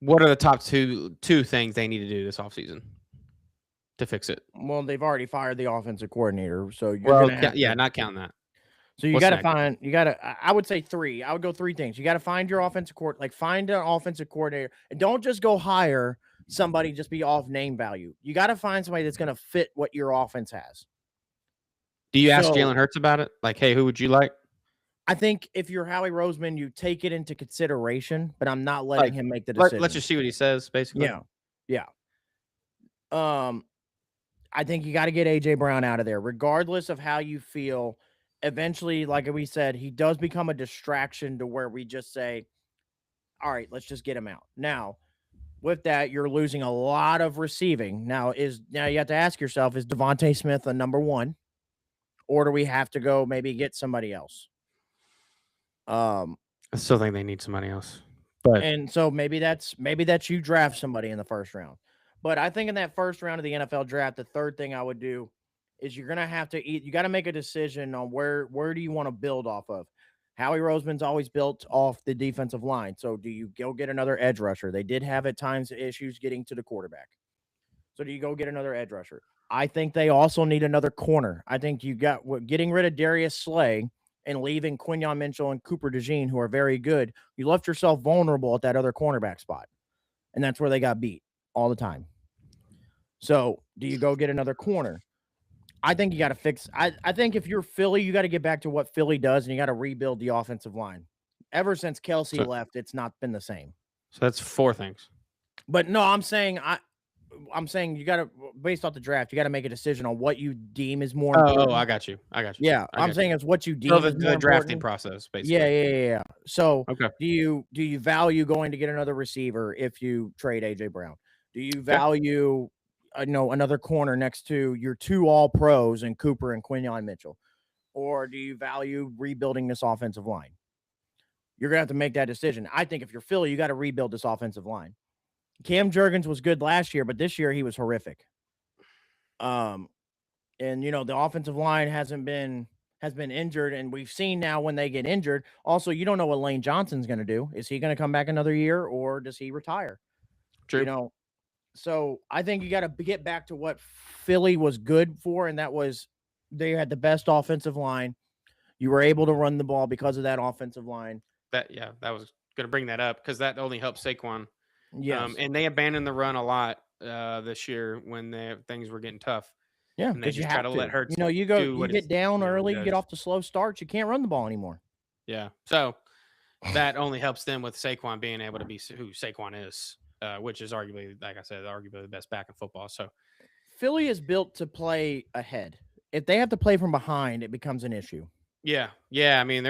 what are the top two things they need to do this offseason to fix it? Well, they've already fired the offensive coordinator, so you're Well, gonna have yeah, to. not counting that. So you What's got to next? find, you got to, I would say three. I would go three things. You got to find your offensive court, like find an offensive coordinator, and don't just go hire somebody just be off name value. You got to find somebody that's going to fit what your offense has. Do you ask So Jalen Hurts about it? Like, hey, who would you like? I think if you're Howie Roseman, you take it into consideration, but I'm not letting him make the decision. Let's just see what he says, basically. Yeah. Yeah. I think you got to get AJ Brown out of there, regardless of how you feel. Eventually, like we said, he does become a distraction to where we just say, all right, let's just get him out. Now, with that, you're losing a lot of receiving. Now you have to ask yourself, is Devontae Smith a number one? Or do we have to go maybe get somebody else? I still think they need somebody else. But And so maybe that's you draft somebody in the first round. But I think in that first round of the NFL draft, the third thing I would do is you're gonna have to you got to make a decision on where do you want to build off of. Howie Roseman's always built off the defensive line. So do you go get another edge rusher? They did have at times issues getting to the quarterback. So do you go get another edge rusher? I think they also need another corner. I think you got getting rid of Darius Slay and leaving Quinyon Mitchell and Cooper DeJean, who are very good. You left yourself vulnerable at that other cornerback spot. And that's where they got beat all the time. So do you go get another corner? I think you got to fix. I think if you're Philly, you got to get back to what Philly does, and you got to rebuild the offensive line. Ever since Kelsey left, it's not been the same. So that's four things. But no, I'm saying you got to, based off the draft, you got to make a decision on what you deem is more important. Oh, I got you. Yeah, I'm saying it's what you deem is the drafting process, basically. Yeah. So okay. Do you value going to get another receiver if you trade AJ Brown? Do you value another corner next to your two all pros and Cooper and Quinyon Mitchell? Or do you value rebuilding this offensive line? You're going to have to make that decision. I think if you're Philly, you got to rebuild this offensive line. Cam Jurgens was good last year, but this year he was horrific. And the offensive line has been injured, and we've seen now when they get injured. Also, you don't know what Lane Johnson's going to do. Is he going to come back another year, or does he retire? True. So I think you got to get back to what Philly was good for, and that was they had the best offensive line. You were able to run the ball because of that offensive line. That was going to bring that up because that only helped Saquon. Yes. And they abandoned the run a lot this year when things were getting tough. Yeah, and they just try to let Hurts. You get down early, you get off the slow starts, you can't run the ball anymore. Yeah, so that only helps them with Saquon being able to be who Saquon is, which is arguably, like I said, the best back in football. So Philly is built to play ahead. If they have to play from behind, it becomes an issue. Yeah. I mean,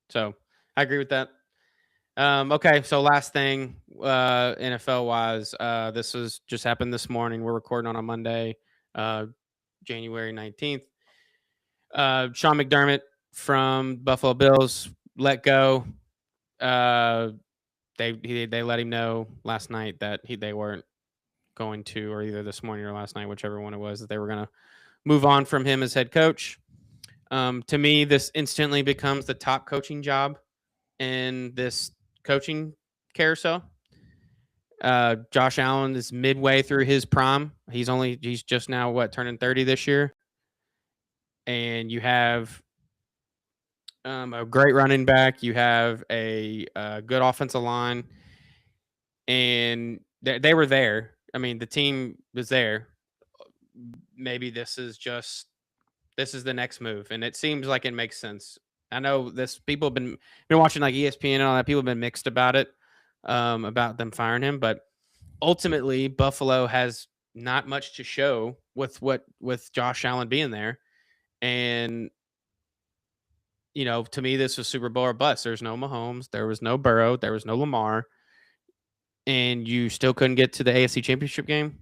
So I agree with that. Okay, so last thing, NFL wise, this was just happened this morning. We're recording on a Monday, January 19th. Sean McDermott from Buffalo Bills let go. They let him know last night that they weren't going to, or either this morning or last night, whichever one it was, that they were going to move on from him as head coach. To me, this instantly becomes the top coaching job in this coaching carousel. Josh Allen is midway through his prime. He's just now turning 30 this year. And you have a great running back. You have a good offensive line. And they were there. I mean, the team was there. Maybe this is the next move. And it seems like it makes sense. I know people have been watching like ESPN and all that. People have been mixed about it, about them firing him. But ultimately, Buffalo has not much to show with Josh Allen being there. And, to me, this was Super Bowl or bust. There's no Mahomes. There was no Burrow. There was no Lamar. And you still couldn't get to the AFC Championship game.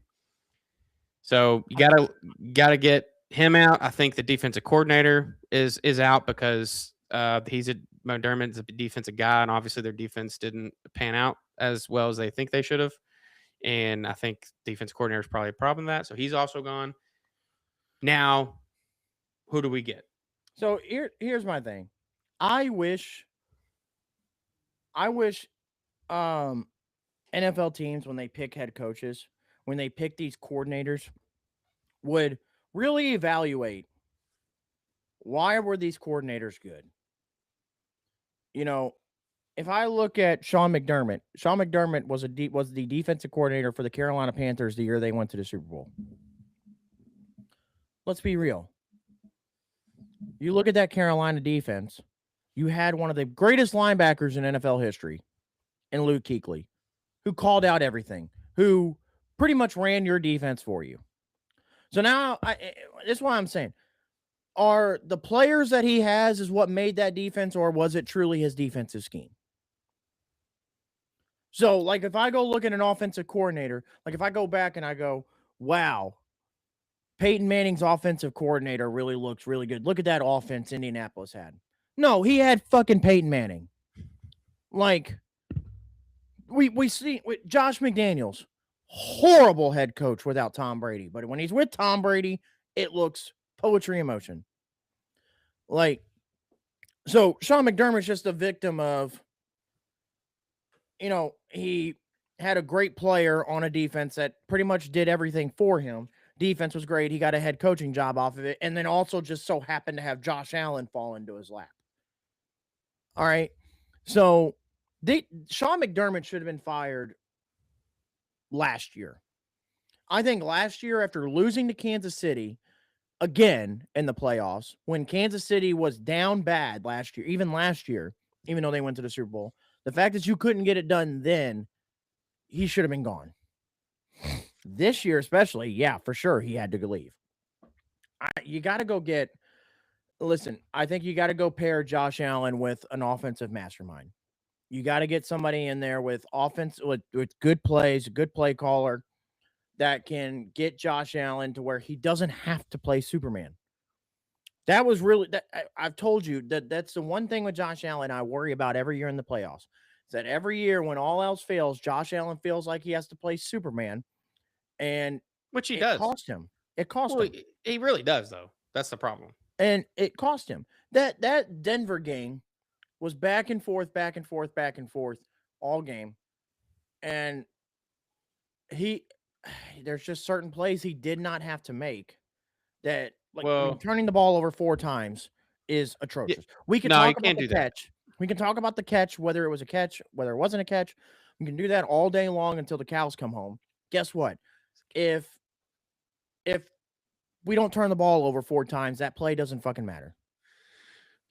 So you gotta get him out. I think the defensive coordinator is out because McDermott's a defensive guy, and obviously their defense didn't pan out as well as they think they should have. And I think defense coordinator is probably a problem with that. So he's also gone. Now, who do we get? So here's my thing. I wish NFL teams, when they pick head coaches, when they pick these coordinators, would really evaluate why were these coordinators good. You know, if I look at Sean McDermott was the defensive coordinator for the Carolina Panthers the year they went to the Super Bowl. Let's be real. You look at that Carolina defense, you had one of the greatest linebackers in NFL history in Luke Kuechly, who called out everything, who pretty much ran your defense for you. So now, this is why I'm saying, are the players that he has is what made that defense, or was it truly his defensive scheme? So, like, if I go look at an offensive coordinator, like if I go back and I go, wow, Peyton Manning's offensive coordinator really looks really good. Look at that offense Indianapolis had. No, he had fucking Peyton Manning. Like, we see with Josh McDaniels, horrible head coach without Tom Brady. But when he's with Tom Brady, it looks poetry in motion. Like, so Sean McDermott's just a victim of, he had a great player on a defense that pretty much did everything for him. Defense was great. He got a head coaching job off of it. And then also just so happened to have Josh Allen fall into his lap. All right. So Sean McDermott should have been fired last year. I think last year, after losing to Kansas City again in the playoffs, when Kansas City was down bad last year, even though they went to the Super Bowl, the fact that you couldn't get it done then, he should have been gone. This year, especially, yeah, for sure, he had to leave. You got to go get. Listen, I think you got to go pair Josh Allen with an offensive mastermind. You got to get somebody in there with good plays, a good play caller that can get Josh Allen to where he doesn't have to play Superman. That was really I've told you that's the one thing with Josh Allen I worry about every year in the playoffs. Is that every year when all else fails, Josh Allen feels like he has to play Superman, and which he does. Cost him. It cost him. He really does, though. That's the problem. And it cost him. That Denver game was back and forth all game. And there's just certain plays he did not have to make that, like, turning the ball over 4 times is atrocious. We can talk about the catch. We can talk about the catch, whether it was a catch, whether it wasn't a catch. We can do that all day long until the cows come home. Guess what? If we don't turn the ball over 4 times, that play doesn't fucking matter.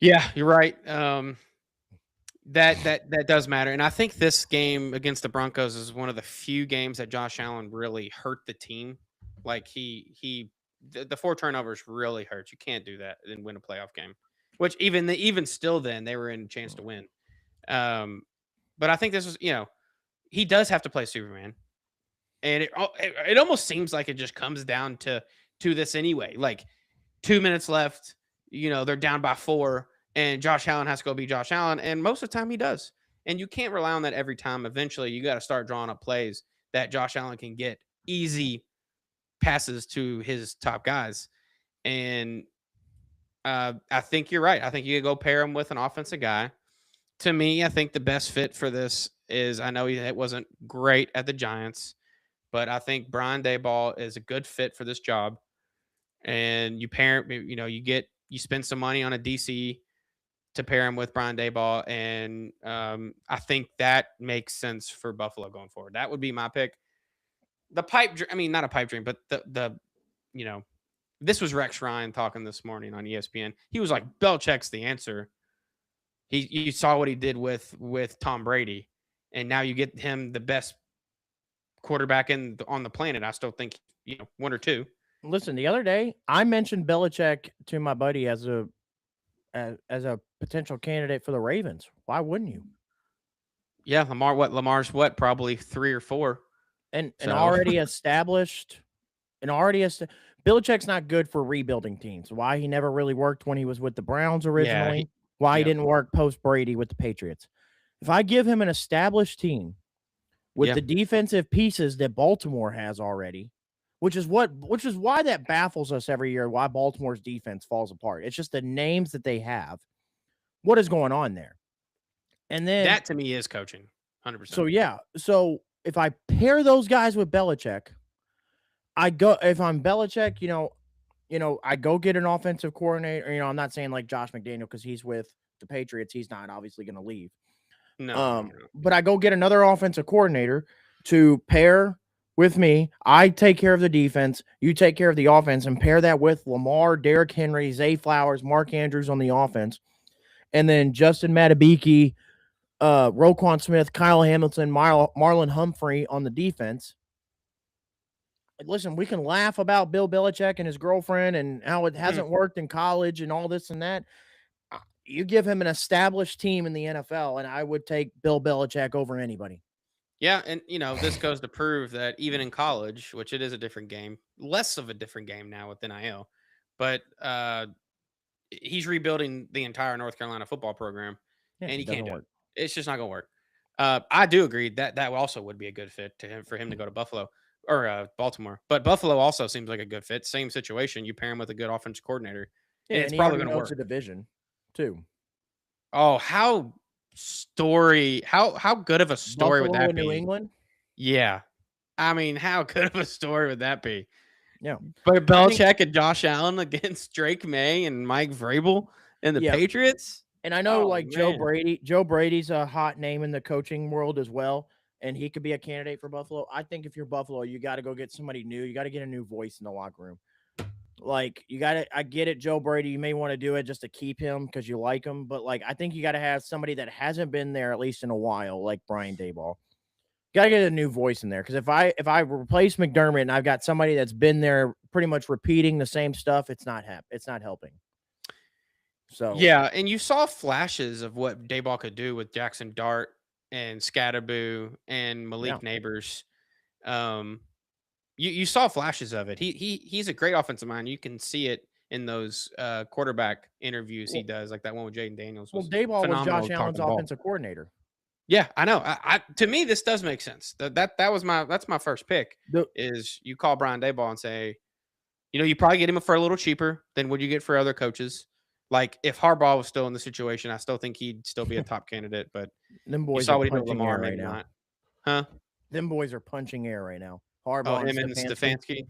Yeah, you're right. That does matter. And I think this game against the Broncos is one of the few games that Josh Allen really hurt the team. Like the 4 turnovers really hurt. You can't do that and win a playoff game. Which even still then they were in a chance to win. But I think this was, he does have to play Superman. And it almost seems like it just comes down to this anyway. Like 2 minutes left, they're down by 4. And Josh Allen has to go be Josh Allen. And most of the time he does. And you can't rely on that every time. Eventually, you got to start drawing up plays that Josh Allen can get easy passes to his top guys. And I think you're right. I think you go pair him with an offensive guy. To me, I think the best fit for this is, I know it wasn't great at the Giants, but I think Brian Daboll is a good fit for this job. And you pair, you spend some money on a DC to pair him with Brian Daboll, and I think that makes sense for Buffalo going forward. That would be my pick. Not a pipe dream, but this was Rex Ryan talking this morning on ESPN. He was like, Belichick's the answer. You saw what he did with Tom Brady, and now you get him the best quarterback on the planet. I still think 1 or 2. Listen, the other day I mentioned Belichick to my buddy as a potential candidate for the Ravens. Why wouldn't you? Yeah, Lamar's probably 3 or 4, and already established and already Belichick's not good for rebuilding teams. Why he never really worked when he was with the Browns Yeah. originally. Why he Yep. didn't work post Brady with the Patriots. If I give him an established team with Yeah. the defensive pieces that Baltimore has already, which is why that baffles us every year, why Baltimore's defense falls apart. It's just the names that they have. What is going on there? And then That to me is coaching. 100%. so yeah. So if I pair those guys with Belichick, if I'm Belichick, I go get an offensive coordinator. I'm not saying like Josh McDaniel because he's with the Patriots. He's not obviously going to leave. No. But I go get another offensive coordinator to pair with me. I take care of the defense. You take care of the offense, and pair that with Lamar, Derrick Henry, Zay Flowers, Mark Andrews on the offense, and then Justin Matabiki, Roquan Smith, Kyle Hamilton, Marlon Humphrey on the defense. Listen, we can laugh about Bill Belichick and his girlfriend and how it hasn't worked in college and all this and that. You give him an established team in the NFL, and I would take Bill Belichick over anybody. Yeah, and this goes to prove that even in college, which it is a different game, less of a different game now with NIL, but he's rebuilding the entire North Carolina football program, and he can't do it. It's just not going to work. I do agree that also would be a good fit for him to go to Buffalo or Baltimore, but Buffalo also seems like a good fit. Same situation. You pair him with a good offensive coordinator, and it's probably going to work. The division too. Oh, how good of a story Buffalo would that in be? New England? Yeah. I mean, how good of a story would that be? Yeah. But Belichick and Josh Allen against Drake May and Mike Vrabel and the Patriots? And I know Joe Brady's a hot name in the coaching world as well, and he could be a candidate for Buffalo. I think if you're Buffalo, you got to go get somebody new. You got to get a new voice in the locker room. Like, I get it, Joe Brady, you may want to do it just to keep him because you like him, but I think you got to have somebody that hasn't been there at least in a while, like Brian Daboll. Got to get a new voice in there because if I replace McDermott and I've got somebody that's been there pretty much repeating the same stuff, it's not helping. So yeah, and you saw flashes of what Daboll could do with Jackson Dart and Scatterboo and Malik Neighbors. You saw flashes of it. He's a great offensive mind. You can see it in those quarterback interviews he does, like that one with Jaden Daniels. Daboll was Josh Allen's offensive coordinator. Yeah, I know. To me, this does make sense. That's my first pick. Is you call Brian Daboll and say, you probably get him for a little cheaper than what you get for other coaches. Like if Harbaugh was still in the situation, I still think he'd still be a top candidate. But them boys saw are what he did with punching Lamar, air right maybe now. Not. Huh? Them boys are punching air right now. Harbaugh and Stefanski.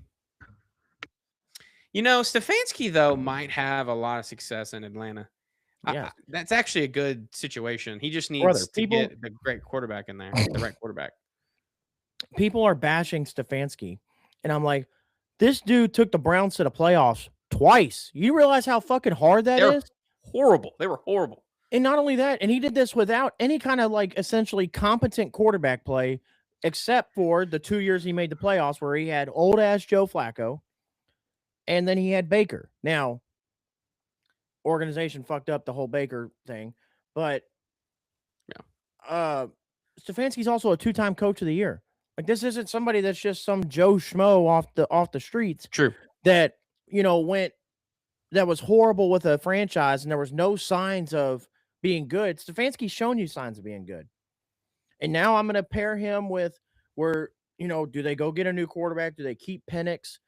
Stefanski though might have a lot of success in Atlanta. Yeah, that's actually a good situation. He just needs to get the great quarterback in there, the right quarterback. People are bashing Stefanski, and I'm like, this dude took the Browns to the playoffs twice. You realize how fucking hard that is? Horrible. They were horrible. And not only that, and he did this without any kind of essentially competent quarterback play, except for the 2 years he made the playoffs where he had old ass Joe Flacco, and then he had Baker. Now, organization fucked up the whole Baker thing, but Stefanski's also a 2-time coach of the year. Like, this isn't somebody that's just some Joe Schmo off the streets. True. That that was horrible with a franchise and there was no signs of being good. Stefanski's shown you signs of being good. And now I'm going to pair him with do they go get a new quarterback? Do they keep Penix?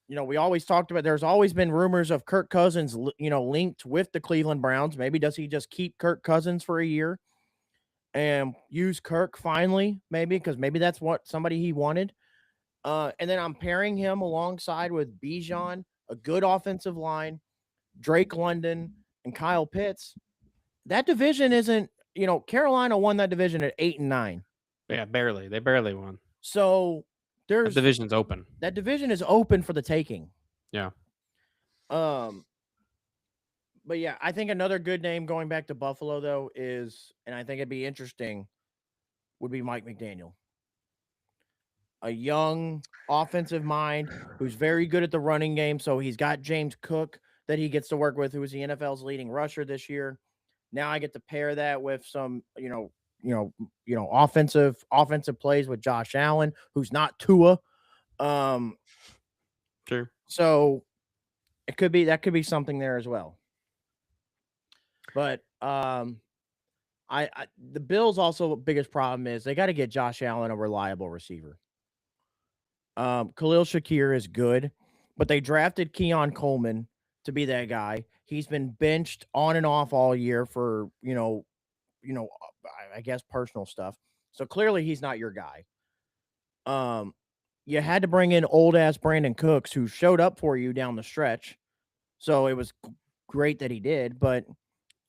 We always talked about, there's always been rumors of Kirk Cousins, linked with the Cleveland Browns. Maybe does he just keep Kirk Cousins for a year and use Kirk finally, maybe, because maybe that's what somebody he wanted. And then I'm pairing him alongside with Bijan, a good offensive line, Drake London, and Kyle Pitts. That division isn't, Carolina won that division at 8-9. Yeah, barely. They barely won. So that division's open. That division is open for the taking. Yeah. But yeah, I think another good name going back to Buffalo though is, and I think it'd be interesting, would be Mike McDaniel. A young offensive mind who's very good at the running game. So he's got James Cook that he gets to work with, who is the NFL's leading rusher this year. Now I get to pair that with some, offensive plays with Josh Allen, who's not Tua. Um, True. so it could be something there as well. But I the Bills also biggest problem is they got to get Josh Allen a reliable receiver. Khalil Shakir is good, but they drafted Keon Coleman to be that guy. He's been benched on and off all year for I guess personal stuff. So clearly he's not your guy. You had to bring in old ass Brandon Cooks, who showed up for you down the stretch. So it was great that he did. But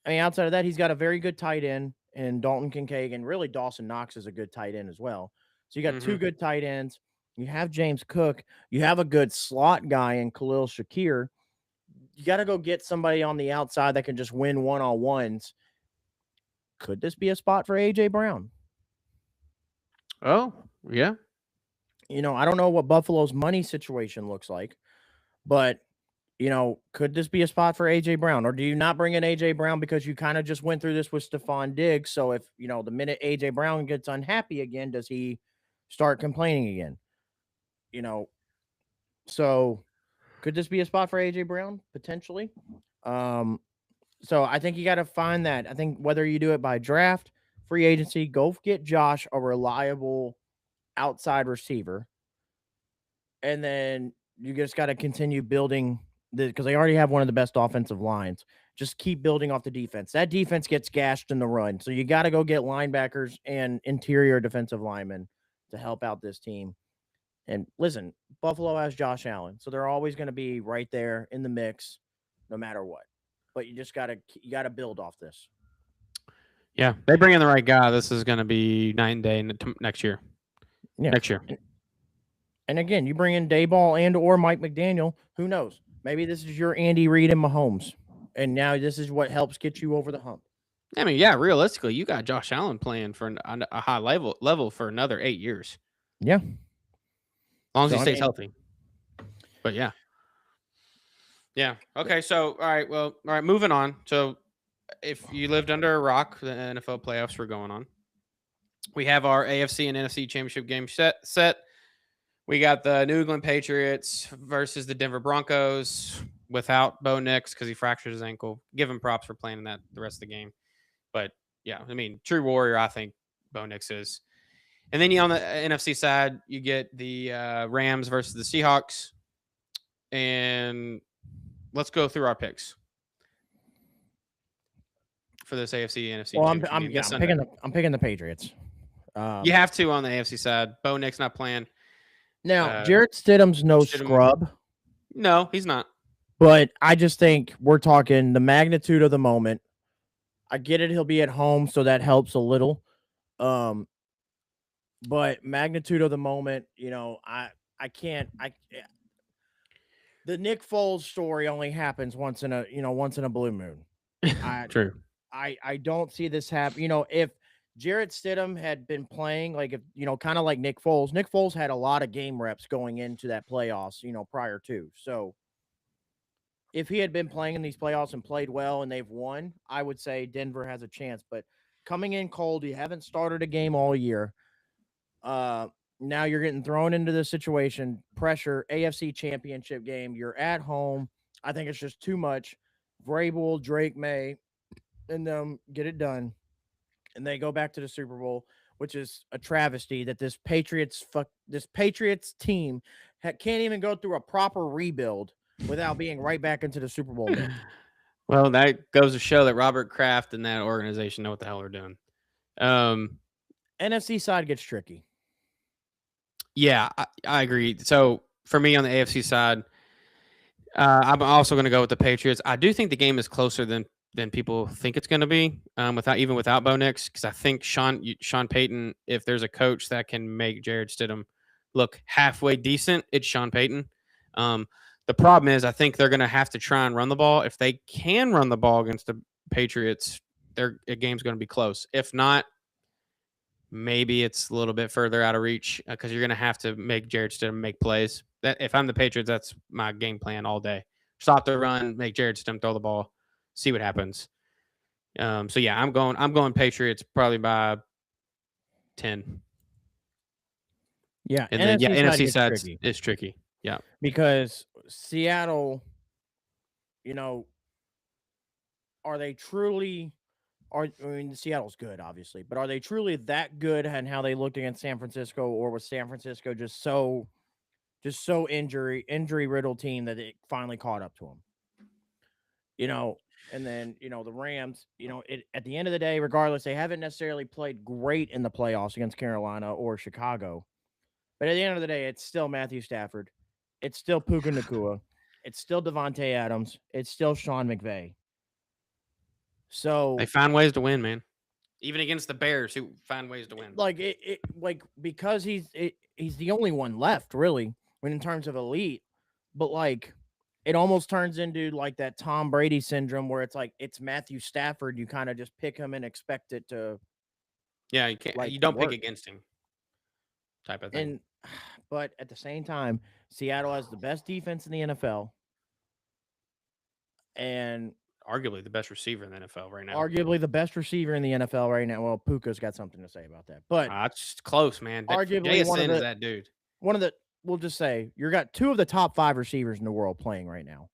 I mean, outside of that, he's got a very good tight end and Dalton Kincaid, and really Dawson Knox is a good tight end as well. So you got two good tight ends. You have James Cook. You have a good slot guy in Khalil Shakir. You got to go get somebody on the outside that can just win one-on-ones. Could this be a spot for A.J. Brown? Oh, yeah. I don't know what Buffalo's money situation looks like, but could this be a spot for A.J. Brown? Or do you not bring in A.J. Brown because you kind of just went through this with Stephon Diggs? So if, the minute A.J. Brown gets unhappy again, does he start complaining again? So could this be a spot for A.J. Brown? Potentially. So I think you got to find that. I think whether you do it by draft, free agency, go get Josh a reliable outside receiver. And then you just got to continue building because they already have one of the best offensive lines. Just keep building off the defense. That defense gets gashed in the run. So you got to go get linebackers and interior defensive linemen to help out this team. And listen, Buffalo has Josh Allen. So they're always going to be right there in the mix no matter what. But you got to build off this. Yeah, they bring in the right guy. This is going to be night and day next year. Yeah. Next year. And again, you bring in Dayball and or Mike McDaniel. Who knows? Maybe this is your Andy Reid and Mahomes, and now this is what helps get you over the hump. I mean, yeah, realistically, you got Josh Allen playing for a high level for another 8 years. Yeah, as long as he stays healthy. But yeah. Okay. So all right. Moving on. So if you lived under a rock, the NFL playoffs were going on. We have our AFC and NFC championship game set. We got the New England Patriots versus the Denver Broncos without Bo Nix because he fractured his ankle. Give him props for playing that the rest of the game. But yeah, I mean, true warrior, I think Bo Nix is. And then on the NFC side, you get the Rams versus the Seahawks. And let's go through our picks for this AFC and NFC. Well, I'm picking the Patriots. You have to on the AFC side. Bo Nix not playing. Now, Jarrett Stidham's no scrub. No, he's not. But I just think we're talking the magnitude of the moment. I get it. He'll be at home, so that helps a little. But magnitude of the moment, I can't. The Nick Foles story only happens once in a blue moon. True. I don't see this happen. If Jarrett Stidham had been playing kind of like Nick Foles had a lot of game reps going into that playoffs, prior to. So if he had been playing in these playoffs and played well and they've won, I would say Denver has a chance. But coming in cold, you haven't started a game all year. Now you're getting thrown into this situation, pressure, AFC championship game. You're at home. I think it's just too much. Vrabel, Drake May, and them get it done. And they go back to the Super Bowl, which is a travesty that this Patriots team can't even go through a proper rebuild without being right back into the Super Bowl game. Well, that goes to show that Robert Kraft and that organization know what the hell they're doing. NFC side gets tricky. Yeah, I agree. So for me on the AFC side, I'm also going to go with the Patriots. I do think the game is closer than people think it's going to be, without Bo Nix, because I think Sean Payton, if there's a coach that can make Jarrett Stidham look halfway decent, it's Sean Payton. The problem is I think they're going to have to try and run the ball. If they can run the ball against the Patriots, their game's going to be close. If not, maybe it's a little bit further out of reach because you're going to have to make Jarrett Stidham make plays. If I'm the Patriots, that's my game plan all day. Stop the run, make Jarrett Stidham throw the ball. See what happens. So yeah, I'm going Patriots probably by 10. Yeah, And then NFC gets side tricky is tricky. Yeah. because Seattle, you know, are they truly Seattle's good, obviously, but are they truly that good and how they looked against San Francisco, or was San Francisco just so injury riddled team that it finally caught up to them? And then the Rams, at the end of the day, regardless, they haven't necessarily played great in the playoffs against Carolina or Chicago. But at the end of the day, it's still Matthew Stafford. It's still Puka Nacua. It's still Devontae Adams. It's still Sean McVay. So They find ways to win, man. Even against the Bears, who find ways to win. Because he's the only one left, really, in terms of elite. But it almost turns into like that Tom Brady syndrome where it's like it's Matthew Stafford. You kind of just pick him and expect it to. Yeah, you can't. You don't pick against him. Type of thing. But at the same time, Seattle has the best defense in the NFL, and arguably the best receiver in the NFL right now. Arguably the best receiver in the NFL right now. Well, Puka's got something to say about that, but it's close, man. Arguably one of the, is that dude. We'll just say you got two of the top 5 receivers in the world playing right now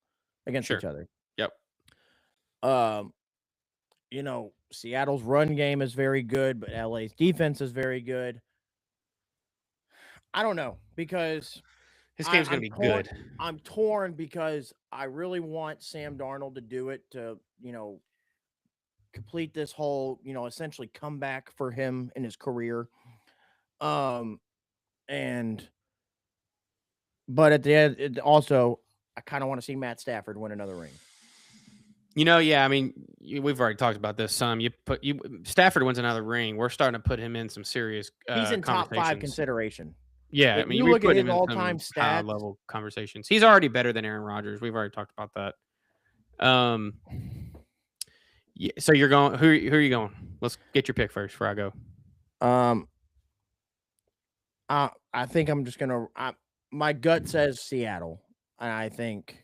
against each other. Yep. Seattle's run game is very good, but LA's defense is very good. I don't know because his game's going to be good. I'm torn because I really want Sam Darnold to do it to, complete this whole, essentially comeback for him in his career. But at the end, also, I kind of want to see Matt Stafford win another ring. Yeah, I mean, we've already talked about this some. Stafford wins another ring. We're starting to put him in some serious he's in top 5 consideration. Yeah, I mean, you look at his all-time stats level conversations. He's already better than Aaron Rodgers. We've already talked about that. Yeah, so you're going. Who are you going? Let's get your pick first before I go. I think I'm just gonna. My gut says Seattle, and I think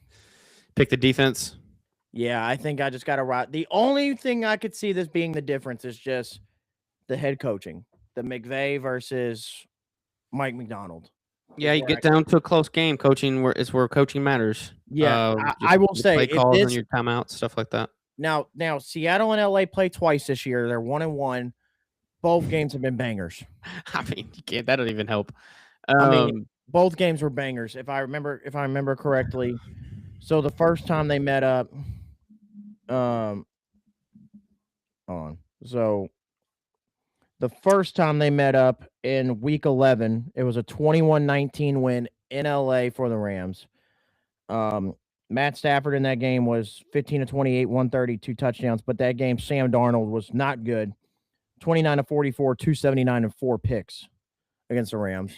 pick the defense. Yeah, I think I just got to ride. The only thing I could see this being the difference is just the head coaching, the McVay versus Mike Macdonald. Yeah, you get down to a close game. Coaching is where coaching matters. Yeah, I will say play calls on your timeouts, stuff like that. Now, Seattle and LA play twice this year. They're 1-1. Both games have been bangers. I mean, that don't even help. Both games were bangers, if I remember correctly. So the first time they met up, hold on. So the first time they met up in week 11, it was a 21-19 win in LA for the Rams. Matt Stafford in that game was 15 of 28, 130, 2 touchdowns. But that game, Sam Darnold was not good. 29 of 44, 279, and 4 picks against the Rams.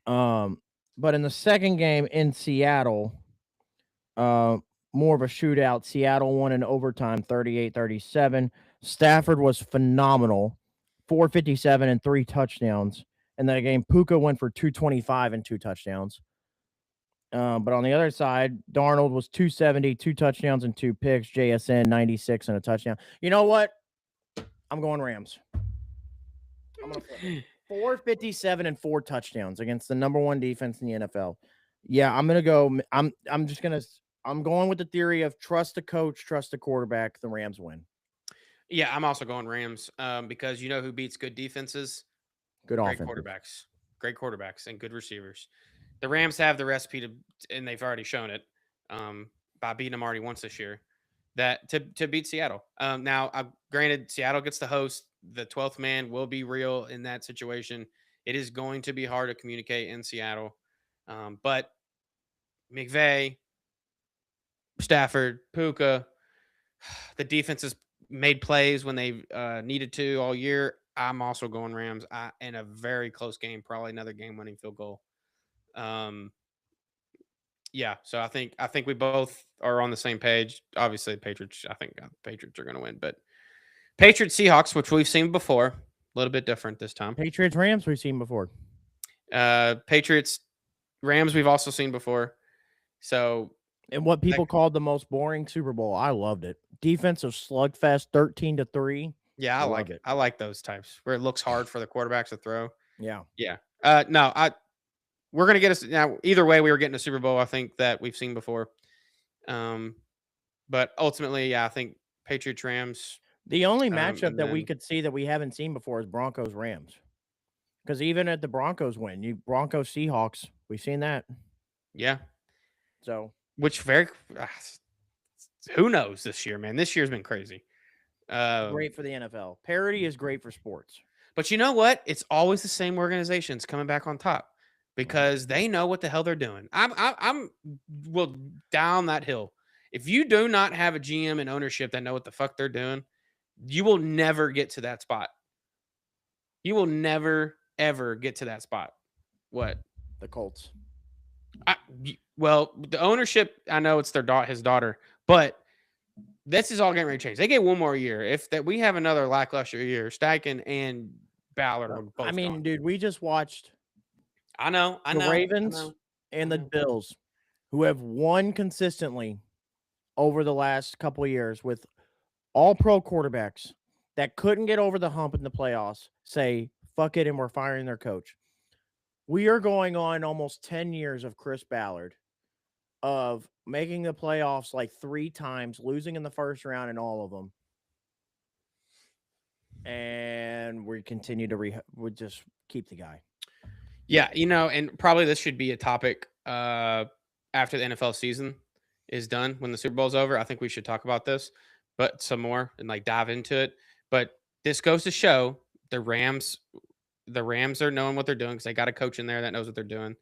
But in the second game in Seattle, more of a shootout. Seattle won in overtime, 38-37. Stafford was phenomenal, 457 and 3 touchdowns. In that game, Puka went for 225 and 2 touchdowns. But on the other side, Darnold was 270, 2 touchdowns and 2 picks. JSN 96 and a touchdown. You know what? I'm going Rams. I'm going to flip. 457 and 4 touchdowns against the number 1 defense in the NFL. Yeah, I'm going to go. I'm going with the theory of trust the coach, trust the quarterback. The Rams win. Yeah, I'm also going Rams because you know who beats good defenses? Great quarterbacks and good receivers. The Rams have the recipe and they've already shown it by beating them already once this year, that to beat Seattle. Now, granted, Seattle gets to host. The 12th man will be real in that situation. It is going to be hard to communicate in Seattle. But McVay, Stafford, Puka, the defense has made plays when they needed to all year. I'm also going Rams in a very close game, probably another game-winning field goal. Yeah, so I think we both are on the same page. Obviously, Patriots. I think Patriots are going to win, but Patriots Seahawks, which we've seen before, a little bit different this time. Patriots Rams we've seen before. Patriots Rams we've also seen before. So, and what people called the most boring Super Bowl, I loved it. Defensive slugfest, 13-3. Yeah, I like it. I like those types where it looks hard for the quarterbacks to throw. Yeah. Yeah. No, we're gonna get us now. Either way, we were getting a Super Bowl. I think that we've seen before. But ultimately, yeah, I think Patriots Rams. The only matchup And that we then could see that we haven't seen before is Broncos Rams. Because even at the Broncos win, you Broncos Seahawks, we've seen that. yeah, So which very who knows this year, man. This year's been crazy. great for the NFL. Parity is great for sports. But you know what? It's always the same organizations coming back on top because they know what the hell they're doing. I'm well down that hill. If you do not have a GM and ownership that know what the fuck they're doing, you will never get to that spot. You will never ever get to that spot. What? The Colts. Well, the ownership, I know it's his daughter, but this is all getting ready to change. They get one more year. If that we have another lackluster year, Steichen and Ballard are both gone. Dude, we just watched I know. the Ravens and the Bills, who have won consistently over the last couple of years with all pro quarterbacks that couldn't get over the hump in the playoffs, say, fuck it, and we're firing their coach. We are going on almost 10 years of Chris Ballard of making the playoffs like 3 times, losing in the first round in all of them. And we continue to we just keep the guy. Yeah, and probably this should be a topic after the NFL season is done when the Super Bowl's over. I think we should talk about this, but some more and like dive into it. But this goes to show the Rams are knowing what they're doing because they got a coach in there that knows what they're doing.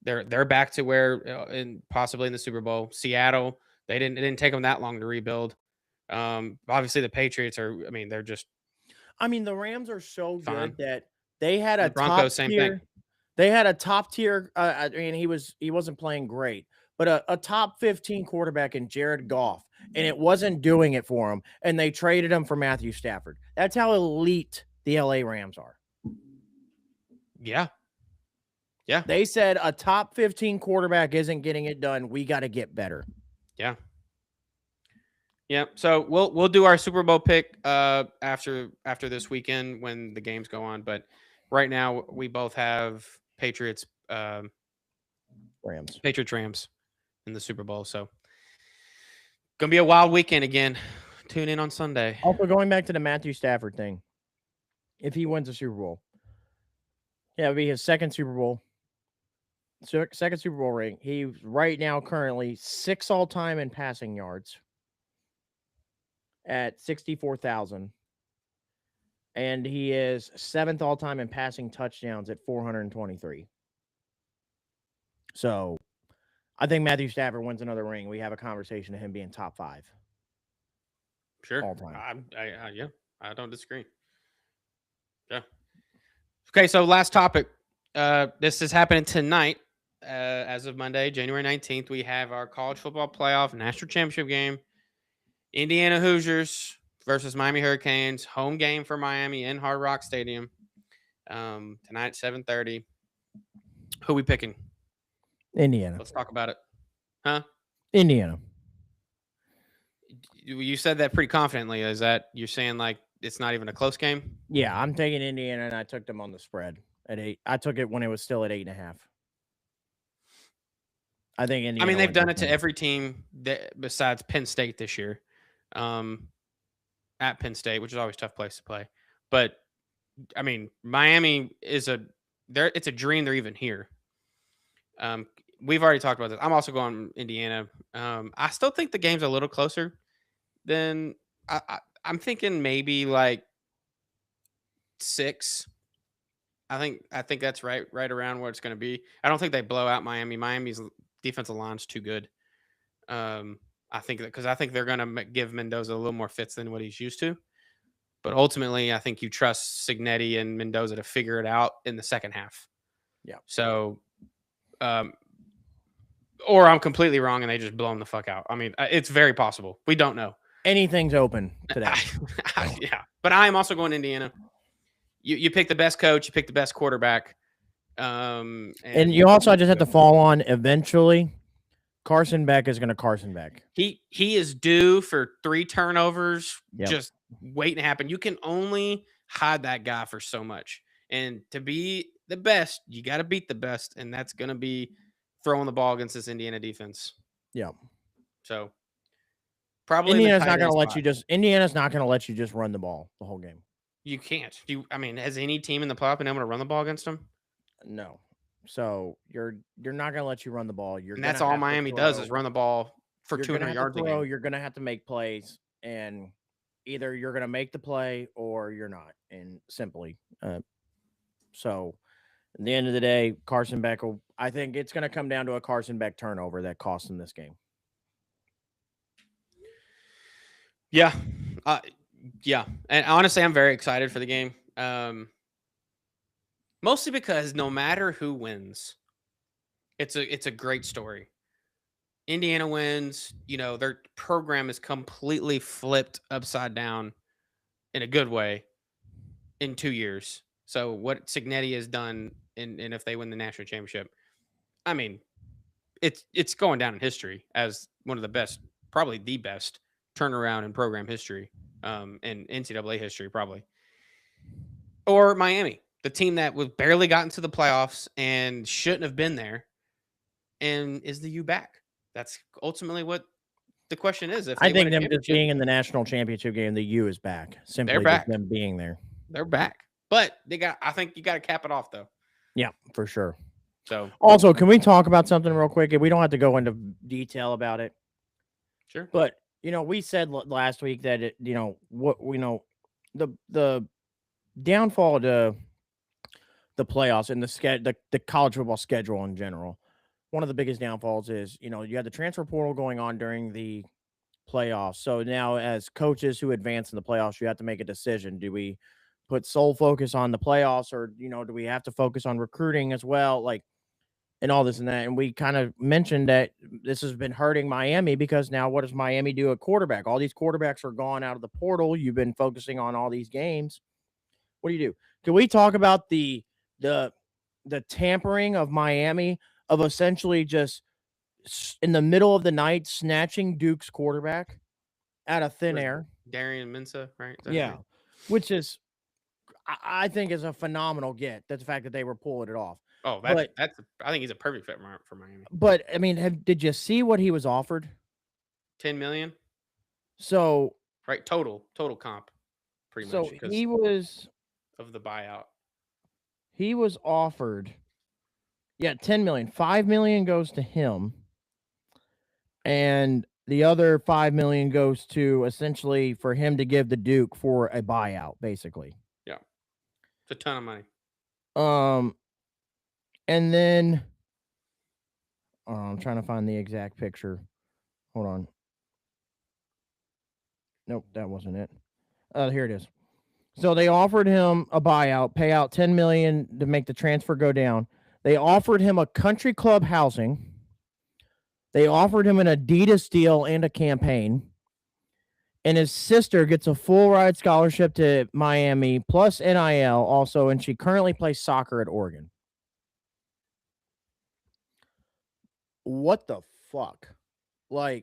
They're back to where and possibly in the Super Bowl. Seattle, it didn't take them that long to rebuild. Obviously the Patriots are. I mean, they're just. The Rams are so fine. good that they had a Broncos, same thing. They had a top tier. He wasn't playing great, but a top 15 quarterback in Jared Goff, and it wasn't doing it for him. And they traded him for Matthew Stafford. That's how elite the LA Rams are. Yeah. Yeah. They said a top 15 quarterback isn't getting it done. We got to get better. Yeah. Yeah. So we'll do our Super Bowl pick after this weekend when the games go on. But right now we both have Patriots Rams in the Super Bowl. So gonna be a wild weekend again. Tune in on Sunday. Also, going back to the Matthew Stafford thing, if he wins the Super Bowl, it'll be his second Super Bowl. Second Super Bowl ring. He's right now currently 6th all time in passing yards at 64,000. And he is 7th all time in passing touchdowns at 423. So I think Matthew Stafford wins another ring. We have a conversation of him being top 5. Sure. All time. Yeah, I don't disagree. Yeah. Okay, so last topic. This is happening tonight. As of Monday, January 19th, we have our college football playoff national championship game. Indiana Hoosiers versus Miami Hurricanes. Home game for Miami in Hard Rock Stadium. Tonight, 7:30. Who we picking? Indiana. Let's talk about it. Huh? Indiana. You said that pretty confidently. Is that you're saying like it's not even a close game? Yeah, I'm taking Indiana, and I took them on the spread at 8. I took it when it was still at 8.5. I think Indiana. They've done it to every team besides Penn State this year. At Penn State, which is always a tough place to play. But Miami it's a dream they're even here. We've already talked about this. I'm also going Indiana. I still think the game's a little closer than I'm thinking maybe like 6. I think that's right around where it's going to be. I don't think they blow out Miami. Miami's defensive line's too good. I think they're going to give Mendoza a little more fits than what he's used to. But ultimately, I think you trust Cignetti and Mendoza to figure it out in the second half. Yeah. So, or I'm completely wrong and they just blow them the fuck out. It's very possible. We don't know. Anything's open today. Yeah. But I am also going Indiana. You pick the best coach. You pick the best quarterback. And you also just have to fall on eventually. Carson Beck is going to Carson Beck. He is due for 3 turnovers. Yep. Just waiting to happen. You can only hide that guy for so much. And to be the best, you got to beat the best, and that's going to be throwing the ball against this Indiana defense. Yeah. So probably Indiana's not going to let you just run the ball the whole game. You can't. I mean, has any team in the playoff been able to run the ball against them? No. So you're not going to let you run the ball. And that's all Miami does is run the ball for 200 yards a game. You're going to have to make plays, and either you're going to make the play or you're not. And simply, so at the end of the day, Carson Beck I think it's going to come down to a Carson Beck turnover that cost him this game. Yeah. Yeah. And honestly, I'm very excited for the game. Mostly because no matter who wins, it's a great story. Indiana wins, their program is completely flipped upside down in a good way in 2 years. So what Cignetti has done, and if they win the national championship, I mean, it's going down in history as one of the best, probably the best turnaround in program history, in NCAA history, probably. Or Miami, the team that was barely got into the playoffs and shouldn't have been there, and is the U back? That's ultimately what the question is. If I think them just being in the national championship game, the U is back. Simply they're back. Them being there. They're back. But I think you got to cap it off, though. Yeah, for sure. So also, can we talk about something real quick? We don't have to go into detail about it. Sure. But, we said last week that, the downfall to the playoffs and the college football schedule in general, one of the biggest downfalls is, you had the transfer portal going on during the playoffs. So now as coaches who advance in the playoffs, you have to make a decision. Do we put sole focus on the playoffs, or, do we have to focus on recruiting as well? And all this and that. And we kind of mentioned that this has been hurting Miami because now what does Miami do at quarterback? All these quarterbacks are gone out of the portal. You've been focusing on all these games. What do you do? Can we talk about the tampering of Miami, of essentially just in the middle of the night snatching Duke's quarterback out of thin air? Darian Mensah, right? Yeah. Right? Which is, I think, is a phenomenal get. That's the fact that they were pulling it off. Oh, I think he's a perfect fit for Miami. But I mean, did you see what he was offered? $10 million. So right, total comp, pretty much. So he was of the buyout. He was offered, $10 million. $5 million goes to him, and the other $5 million goes to essentially for him to give the Duke for a buyout, basically. Yeah, it's a ton of money. And then I'm trying to find the exact picture. Hold on. Nope, that wasn't it. Here it is. So they offered him a buyout, pay out $10 million to make the transfer go down. They offered him a country club housing. They offered him an Adidas deal and a campaign. And his sister gets a full ride scholarship to Miami plus NIL also, and she currently plays soccer at Oregon. What the fuck? This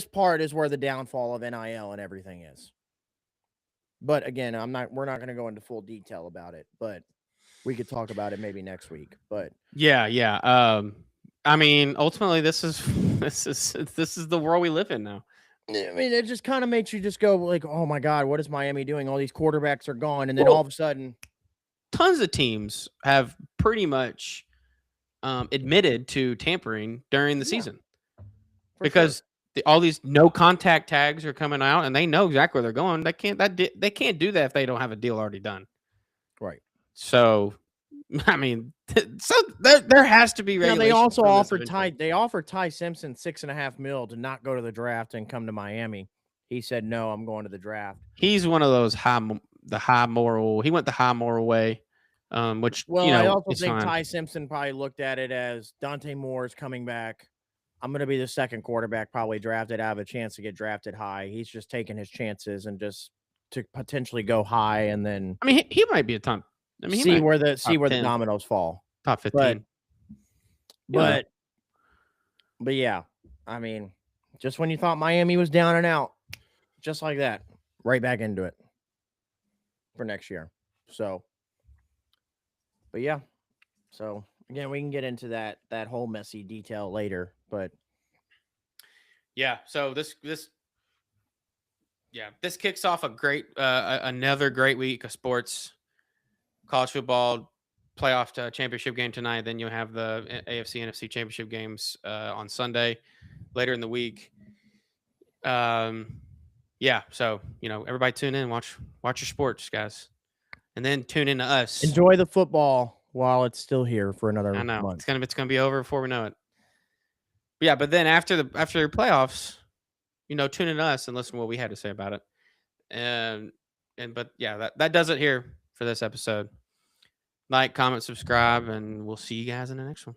part is where the downfall of NIL and everything is. But again, we're not going to go into full detail about it, but we could talk about it maybe next week. But yeah. I mean, ultimately, this is the world we live in now. I mean, it just kind of makes you just go like, oh my God, what is Miami doing? All these quarterbacks are gone. And then all of a sudden, tons of teams have pretty much admitted to tampering during the season because all these no contact tags are coming out and they know exactly where they're going. They can't do that if they don't have a deal already done. Right. So, I mean, so there has to be regulation. They also offered Ty Simpson $6.5 million to not go to the draft and come to Miami. He said, no, I'm going to the draft. He's one of those he went the high moral way, which, I also think fine. Ty Simpson probably looked at it as Dante Moore's coming back. I'm going to be the second quarterback probably drafted. I have a chance to get drafted high. He's just taking his chances and just to potentially go high. And then, I mean, he might be a ton. I mean, see where the dominoes fall. Top 15. But yeah, I mean, Just when you thought Miami was down and out, just like that, right back into it for next year. So, but yeah. So again, we can get into that whole messy detail later, but yeah. So this kicks off a great another great week of sports. College football playoff championship game tonight. Then you'll have the AFC NFC championship games on Sunday later in the week. Yeah. So everybody tune in, watch your sports, guys, and then tune in to us. enjoy the football while it's still here for another I know month. it's gonna be over before we know it. But yeah, but then after the playoffs, tune in to us and listen to what we had to say about it. But yeah, that does it here for this episode. Like, comment, subscribe, and we'll see you guys in the next one.